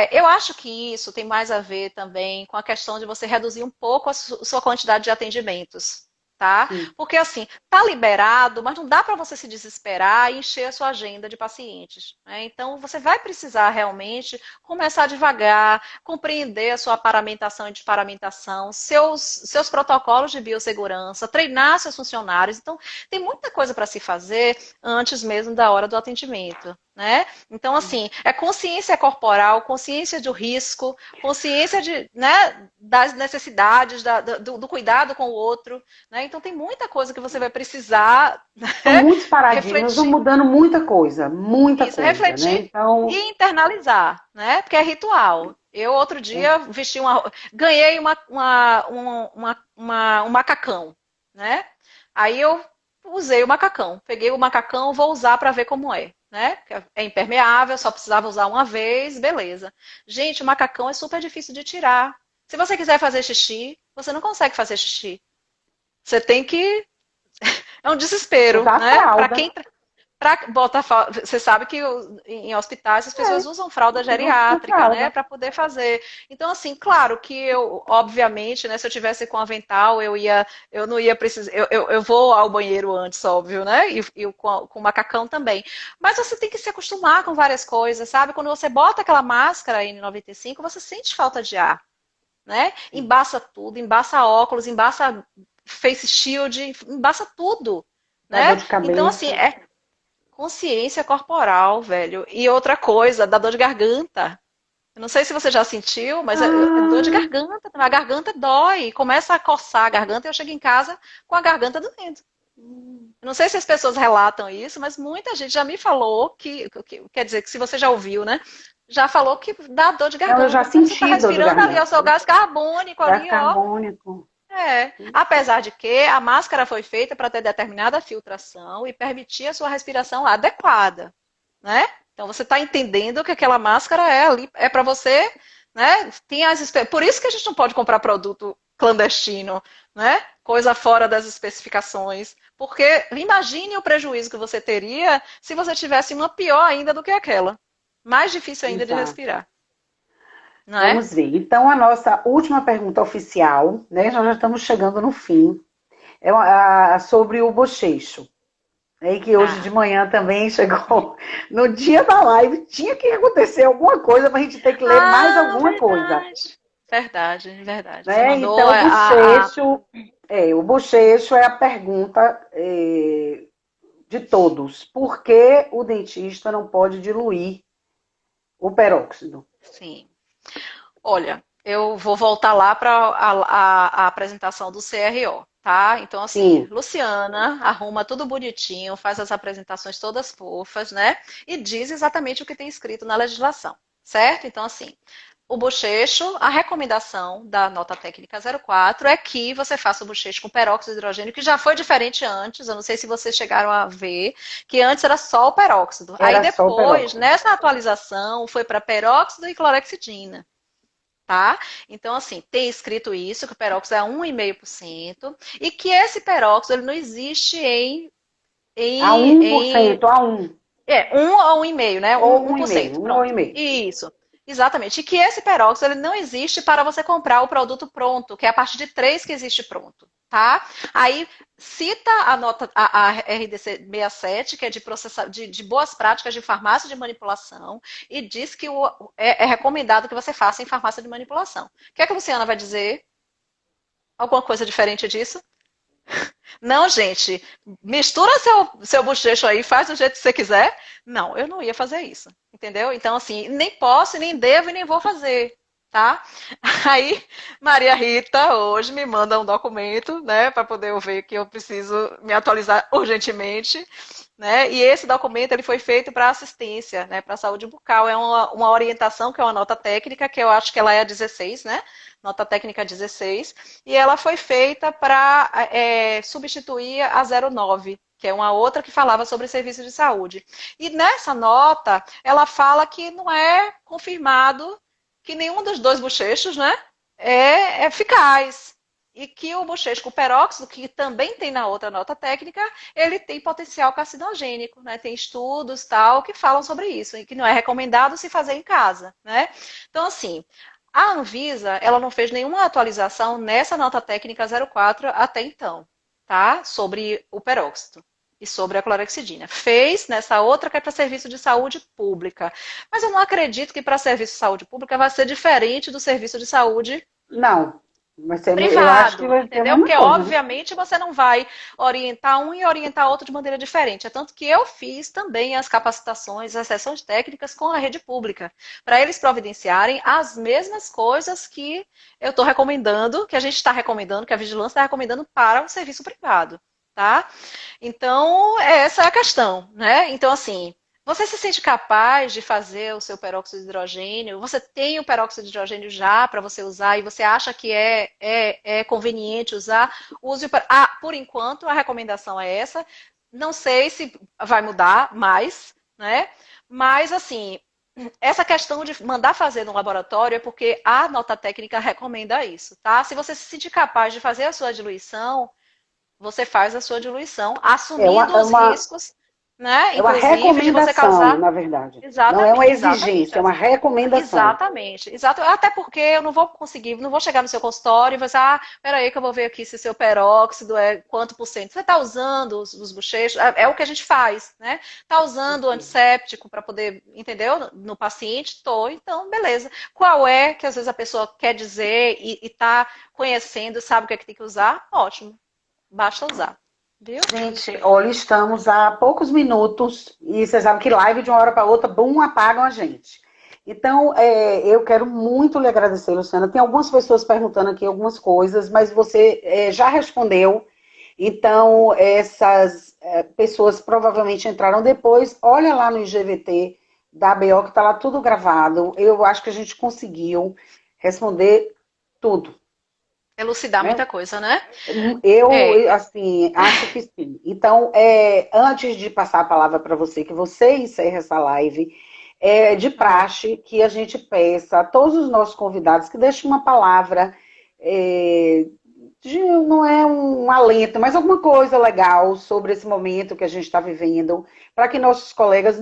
eu acho que isso tem mais a ver também com a questão de você reduzir um pouco a sua quantidade de atendimentos, tá? Sim. Porque assim, tá liberado, mas não dá para você se desesperar e encher a sua agenda de pacientes, né? Então, você vai precisar realmente começar devagar, compreender a sua paramentação e desparamentação, seus protocolos de biossegurança, treinar seus funcionários. Então, tem muita coisa para se fazer antes mesmo da hora do atendimento. Né? Então, assim, é consciência corporal, consciência do risco, consciência né, das necessidades, do cuidado com o outro. Né? Então, tem muita coisa que você vai precisar, né, São muitos paradigmas, vão refletir mudando muita isso, coisa, né? refletir Então, e internalizar, né? Porque é ritual. Eu, outro dia, vesti ganhei um macacão, né? Aí eu usei o macacão. Peguei o macacão, vou usar para ver como é. Né? É impermeável, só precisava usar uma vez, beleza. Gente, o macacão é super difícil de tirar. Se você quiser fazer xixi, você não consegue fazer xixi. Você tem que. É um desespero, usar né? Para fralda. quem bota, você sabe que em hospitais as pessoas usam fralda Usa geriátrica, né, fralda. para poder fazer. Então, assim, claro que eu, obviamente, né, se eu tivesse com avental, eu não ia precisar, eu vou ao banheiro antes, óbvio, né, e com o macacão também. Mas você tem que se acostumar com várias coisas, sabe? Quando você bota aquela máscara N95, você sente falta de ar, né? Embaça tudo, embaça óculos, embaça face shield, embaça tudo, Dá dor né? de Então, assim, cabeça. consciência corporal, velho. E outra coisa, da dor de garganta. Eu não sei se você já sentiu, mas é dor de Ah, garganta. A garganta dói, começa a coçar a garganta e eu chego em casa com a garganta doendo. Eu não sei se as pessoas relatam isso, mas muita gente já me falou quer dizer, que se você já ouviu, né? Já falou que dá dor de não, eu já garganta, porque você está senti dor de respirando ali o garganta. seu gás carbônico Gás ali, ó. carbônico. Apesar de que a máscara foi feita para ter determinada filtração e permitir a sua respiração adequada, né? Então você está entendendo que aquela máscara é ali, é para você, né? Por isso que a gente não pode comprar produto clandestino, né? Coisa fora das especificações, porque imagine o prejuízo que você teria se você tivesse uma pior ainda do que aquela, mais difícil ainda de Exato. respirar, não é? Vamos ver. Então, a nossa última pergunta oficial, né? Nós já estamos chegando no fim. Sobre o bochecho. E que hoje de Ah, manhã também chegou no dia da live. Tinha que acontecer alguma coisa para a gente ter que ler mais alguma coisa. verdade. Verdade, verdade. Você Né? mandou Então, o bochecho é a pergunta de todos. Por que o dentista não pode diluir o peróxido? sim. Olha, eu vou voltar lá para a apresentação do CRO, tá? Então, assim, Sim, Luciana arruma tudo bonitinho, faz as apresentações todas fofas, né? E diz exatamente o que tem escrito na legislação, certo? Então, assim, o bochecho, a recomendação da nota técnica 04 é que você faça o bochecho com peróxido de hidrogênio, que já foi diferente antes, eu não sei se vocês chegaram a ver, que antes era só o peróxido. Aí era só o depois, peróxido. nessa atualização, foi para peróxido e clorexidina. Tá? Então, assim, tem escrito isso, que o peróxido é 1,5% e que esse peróxido ele não existe A em, 1%, a 1. 1 ou 1,5, né? Ou 1%, 1,5, 1 ou pronto. 1,5. Isso. Exatamente. E que esse peróxido ele não existe para você comprar o produto pronto, que é a partir de 3 que existe pronto. tá? Aí cita a nota, a RDC 67, que é de boas práticas de farmácia de manipulação, e diz que é recomendado que você faça em farmácia de manipulação. O que é que a Luciana vai dizer? Alguma coisa diferente disso? Não, gente, mistura seu bochecho aí, faz do jeito que você quiser. Não, eu não ia fazer isso, entendeu? Então, assim, nem posso, nem devo e nem vou fazer, tá? Aí, Maria Rita hoje me manda um documento, né, para poder eu ver que eu preciso me atualizar urgentemente, né? E esse documento ele foi feito para assistência, né, para saúde bucal. É uma orientação que é uma nota técnica, que eu acho que ela é a 16, né? Nota técnica 16, e ela foi feita para substituir a 09, que é uma outra que falava sobre serviços de saúde. E nessa nota, ela fala que não é confirmado que nenhum dos dois bochechos, né, é eficaz. E que o bochecho com peróxido, que também tem na outra nota técnica, ele tem potencial carcinogênico, né? Tem estudos tal que falam sobre isso, e que não é recomendado se fazer em casa, né? Então, assim, a Anvisa, ela não fez nenhuma atualização nessa nota técnica 04 até então, tá? Sobre o peróxido e sobre a clorexidina. Fez nessa outra que é para serviço de saúde pública. Mas eu não acredito que para serviço de saúde pública vai ser diferente do serviço de saúde Não, eu acho que privado, vai ser a entendeu? mesma Porque, coisa, né? obviamente, você não vai orientar um e orientar outro de maneira diferente. É tanto que eu fiz também as capacitações, as sessões técnicas com a rede pública, para eles providenciarem as mesmas coisas que eu estou recomendando, que a gente está recomendando, que a vigilância está recomendando para o serviço privado, tá? Então, essa é a questão, né? Então, assim, você se sente capaz de fazer o seu peróxido de hidrogênio? Você tem o peróxido de hidrogênio já para você usar e você acha que é conveniente usar? Use por enquanto, a recomendação é essa. Não sei se vai mudar mais, né? Mas, assim, essa questão de mandar fazer no laboratório é porque a nota técnica recomenda isso, tá? Se você se sentir capaz de fazer a sua diluição, você faz a sua diluição, É uma, assumindo é os uma, riscos, né? é uma Inclusive de você recomendação, causar. na verdade. Não é Exatamente, uma exigência, é exatamente. uma recomendação. Exatamente, exato. Até porque eu não vou conseguir, não vou chegar no seu consultório e vou dizer, peraí que eu vou ver aqui se o seu peróxido é quanto por cento. Você está usando os bochechos, é o que a gente faz, né? Está usando o antisséptico para poder, entendeu? No paciente, tô, então, beleza. Qual é que às vezes a pessoa quer dizer e está conhecendo, sabe o que é que tem que usar? Ótimo, basta usar, viu? Gente, olha, estamos há poucos minutos e vocês sabem que live de uma hora para outra, bum, apagam a gente. Então, eu quero muito lhe agradecer, Luciana. Tem algumas pessoas perguntando aqui algumas coisas, mas você já respondeu. Então, essas pessoas provavelmente entraram depois. Olha lá no IGVT da ABO, que está lá tudo gravado. Eu acho que a gente conseguiu responder tudo, Elucidar né? muita coisa, né? Eu, É, assim, acho que sim. Então, antes de passar a palavra para você, que você encerre essa live, é de praxe que a gente peça a todos os nossos convidados que deixem uma palavra, não é um alento, mas alguma coisa legal sobre esse momento que a gente está vivendo, para que nossos colegas,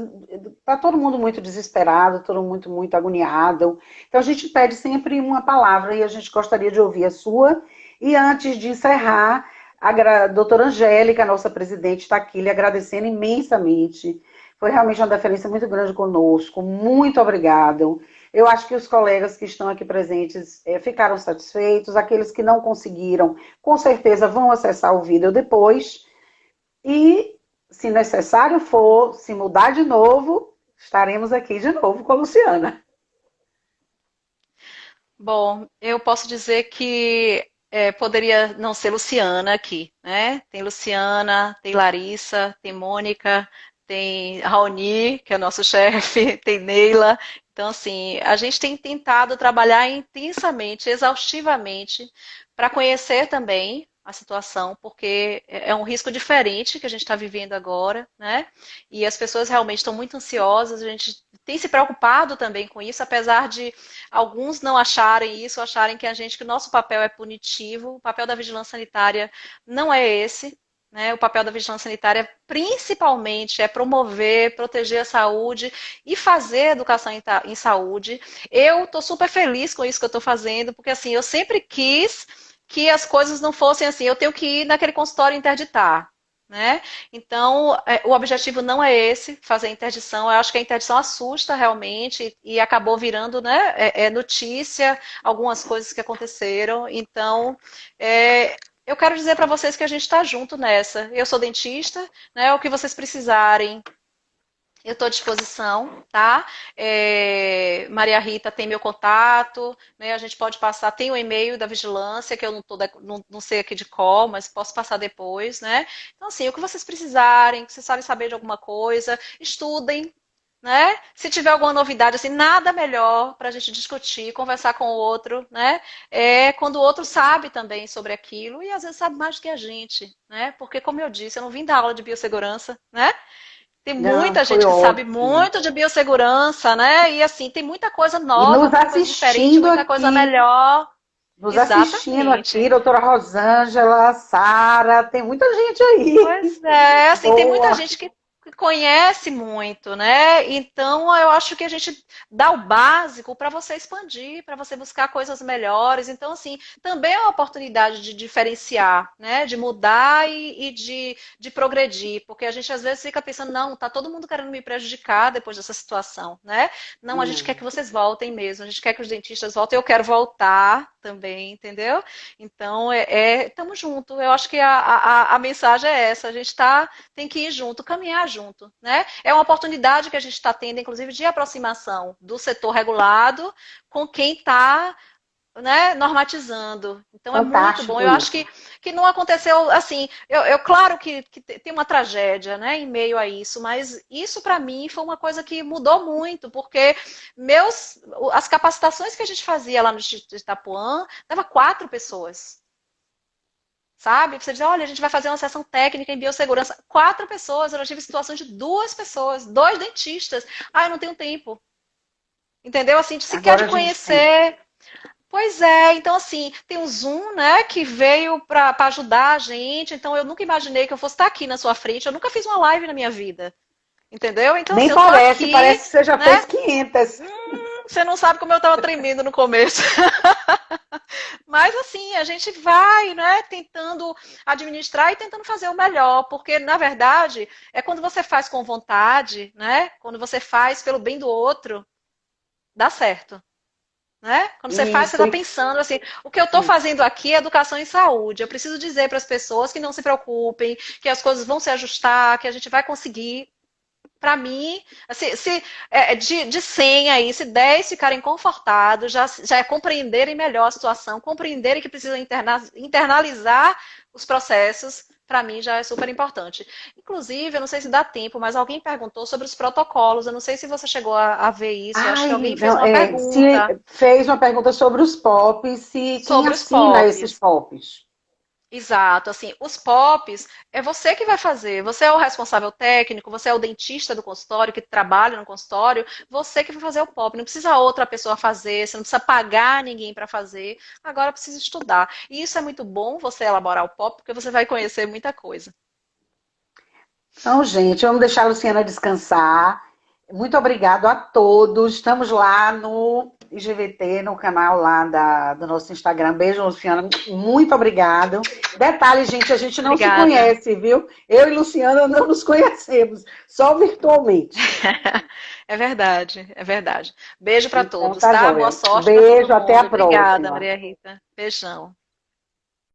está todo mundo muito desesperado, todo mundo muito, muito agoniado. Então, a gente pede sempre uma palavra e a gente gostaria de ouvir a sua. E antes de encerrar, a doutora Angélica, nossa presidente, está aqui lhe agradecendo imensamente. Foi realmente uma deferência muito grande conosco. Muito obrigado. Eu acho que os colegas que estão aqui presentes ficaram satisfeitos. Aqueles que não conseguiram, com certeza vão acessar o vídeo depois. E, se necessário for, se mudar de novo, estaremos aqui de novo com a Luciana. bom, eu posso dizer que poderia não ser Luciana aqui, né? Tem Luciana, tem Larissa, tem Mônica, tem Raoni, que é nosso chefe, tem Neila. Então, assim, a gente tem tentado trabalhar intensamente, exaustivamente, para conhecer também a situação, porque é um risco diferente que a gente está vivendo agora, né? E as pessoas realmente estão muito ansiosas, a gente tem se preocupado também com isso, apesar de alguns não acharem isso, acharem que o nosso papel é punitivo, o papel da vigilância sanitária não é esse, né? O papel da vigilância sanitária principalmente é promover, proteger a saúde e fazer educação em saúde. Eu estou super feliz com isso que eu estou fazendo, porque assim, eu sempre quis que as coisas não fossem assim, eu tenho que ir naquele consultório interditar, né? Então, o objetivo não é esse, fazer interdição. Eu acho que a interdição assusta realmente e acabou virando, né, notícia, algumas coisas que aconteceram. Então, eu quero dizer para vocês que a gente está junto nessa. Eu sou dentista, né? O que vocês precisarem, eu estou à disposição, tá? Maria Rita tem meu contato, né? A gente pode passar, tem o e-mail da vigilância, que eu não sei aqui de cor, mas posso passar depois, né? Então, assim, o que vocês precisarem, que vocês sabem saber de alguma coisa, estudem, né? Se tiver alguma novidade, assim, nada melhor para a gente discutir, conversar com o outro, né? É quando o outro sabe também sobre aquilo e às vezes sabe mais do que a gente, né? Porque, como eu disse, eu não vim dar aula de biossegurança, né? Tem Não, muita foi gente que sabe ótimo. muito de biossegurança, né? E assim, tem muita coisa E nova, muita coisa diferente, muita coisa melhor. nos assistindo aqui, Exatamente. doutora Rosângela, Sara, tem muita gente aí. Pois é, assim, tem muita Boa. gente que conhece muito, né? Então, eu acho que a gente dá o básico para você expandir, para você buscar coisas melhores. Então, assim, também é uma oportunidade de diferenciar, né? De mudar e de progredir, porque a gente às vezes fica pensando, não, tá todo mundo querendo me prejudicar depois dessa situação, né? Não, a gente quer que Não. vocês voltem mesmo, a gente quer que os dentistas voltem, eu quero voltar também, entendeu? Então, tamo junto. Eu acho que a mensagem é essa. A gente tem que ir junto, caminhar junto, né? É uma oportunidade que a gente está tendo, inclusive, de aproximação do setor regulado com quem está, né, normatizando. Então é muito bom. Fantástico Eu acho isso. que não aconteceu assim. Claro que tem uma tragédia, né, em meio a isso, mas isso para mim foi uma coisa que mudou muito, porque as capacitações que a gente fazia lá no Instituto de Itapuã dava 4 pessoas. Sabe? Você diz, olha, a gente vai fazer uma sessão técnica em biossegurança. 4 pessoas, eu já tive situações de 2 pessoas, 2 dentistas. Ah, eu não tenho tempo. Entendeu? Assim, sequer Agora de a gente tem. conhecer. Pois é, então assim, tem o Zoom, né, que veio para ajudar a gente, então eu nunca imaginei que eu fosse estar aqui na sua frente, eu nunca fiz uma live na minha vida, entendeu? Então assim, Nem eu tô parece, aqui, parece que você já né, fez 500. você não sabe como eu estava tremendo no começo. Mas assim, a gente vai, né, tentando administrar e tentando fazer o melhor, porque na verdade é quando você faz com vontade, né, quando você faz pelo bem do outro, dá certo. Né? Quando você faz, você Isso, está pensando assim, o que eu estou isso. fazendo aqui é educação em saúde. Eu preciso dizer para as pessoas que não se preocupem, que as coisas vão se ajustar, que a gente vai conseguir. Para mim, assim, de 100 aí, se 10 ficarem confortados, já é compreenderem melhor a situação, compreenderem que precisam internalizar os processos, para mim já é super importante. Inclusive, eu não sei se dá tempo, mas alguém perguntou sobre os protocolos. Eu não sei se você chegou a ver isso. Eu acho que Ai, alguém fez não, uma se pergunta fez uma pergunta sobre os POPs, se quem sobre os assina esses POPs. POPs. Exato, assim, os POPs é você que vai fazer, você é o responsável técnico, você é o dentista do consultório que trabalha no consultório, você que vai fazer o POP, não precisa outra pessoa fazer, você não precisa pagar ninguém para fazer, agora precisa estudar. E isso é muito bom você elaborar o POP, porque você vai conhecer muita coisa. Então, gente, vamos deixar a Luciana descansar. Muito obrigado a todos. Estamos lá no IGVT, no canal lá do nosso Instagram. Beijo, Luciana. Muito obrigado. Detalhe, gente, a gente não se Obrigada. conhece, viu? Eu e Luciana não nos conhecemos, só virtualmente. É verdade, é verdade. Beijo para Então, todos, tá tá? Boa joia. sorte para todo Beijo, até a mundo. Obrigada, próxima. Maria Rita. Beijão.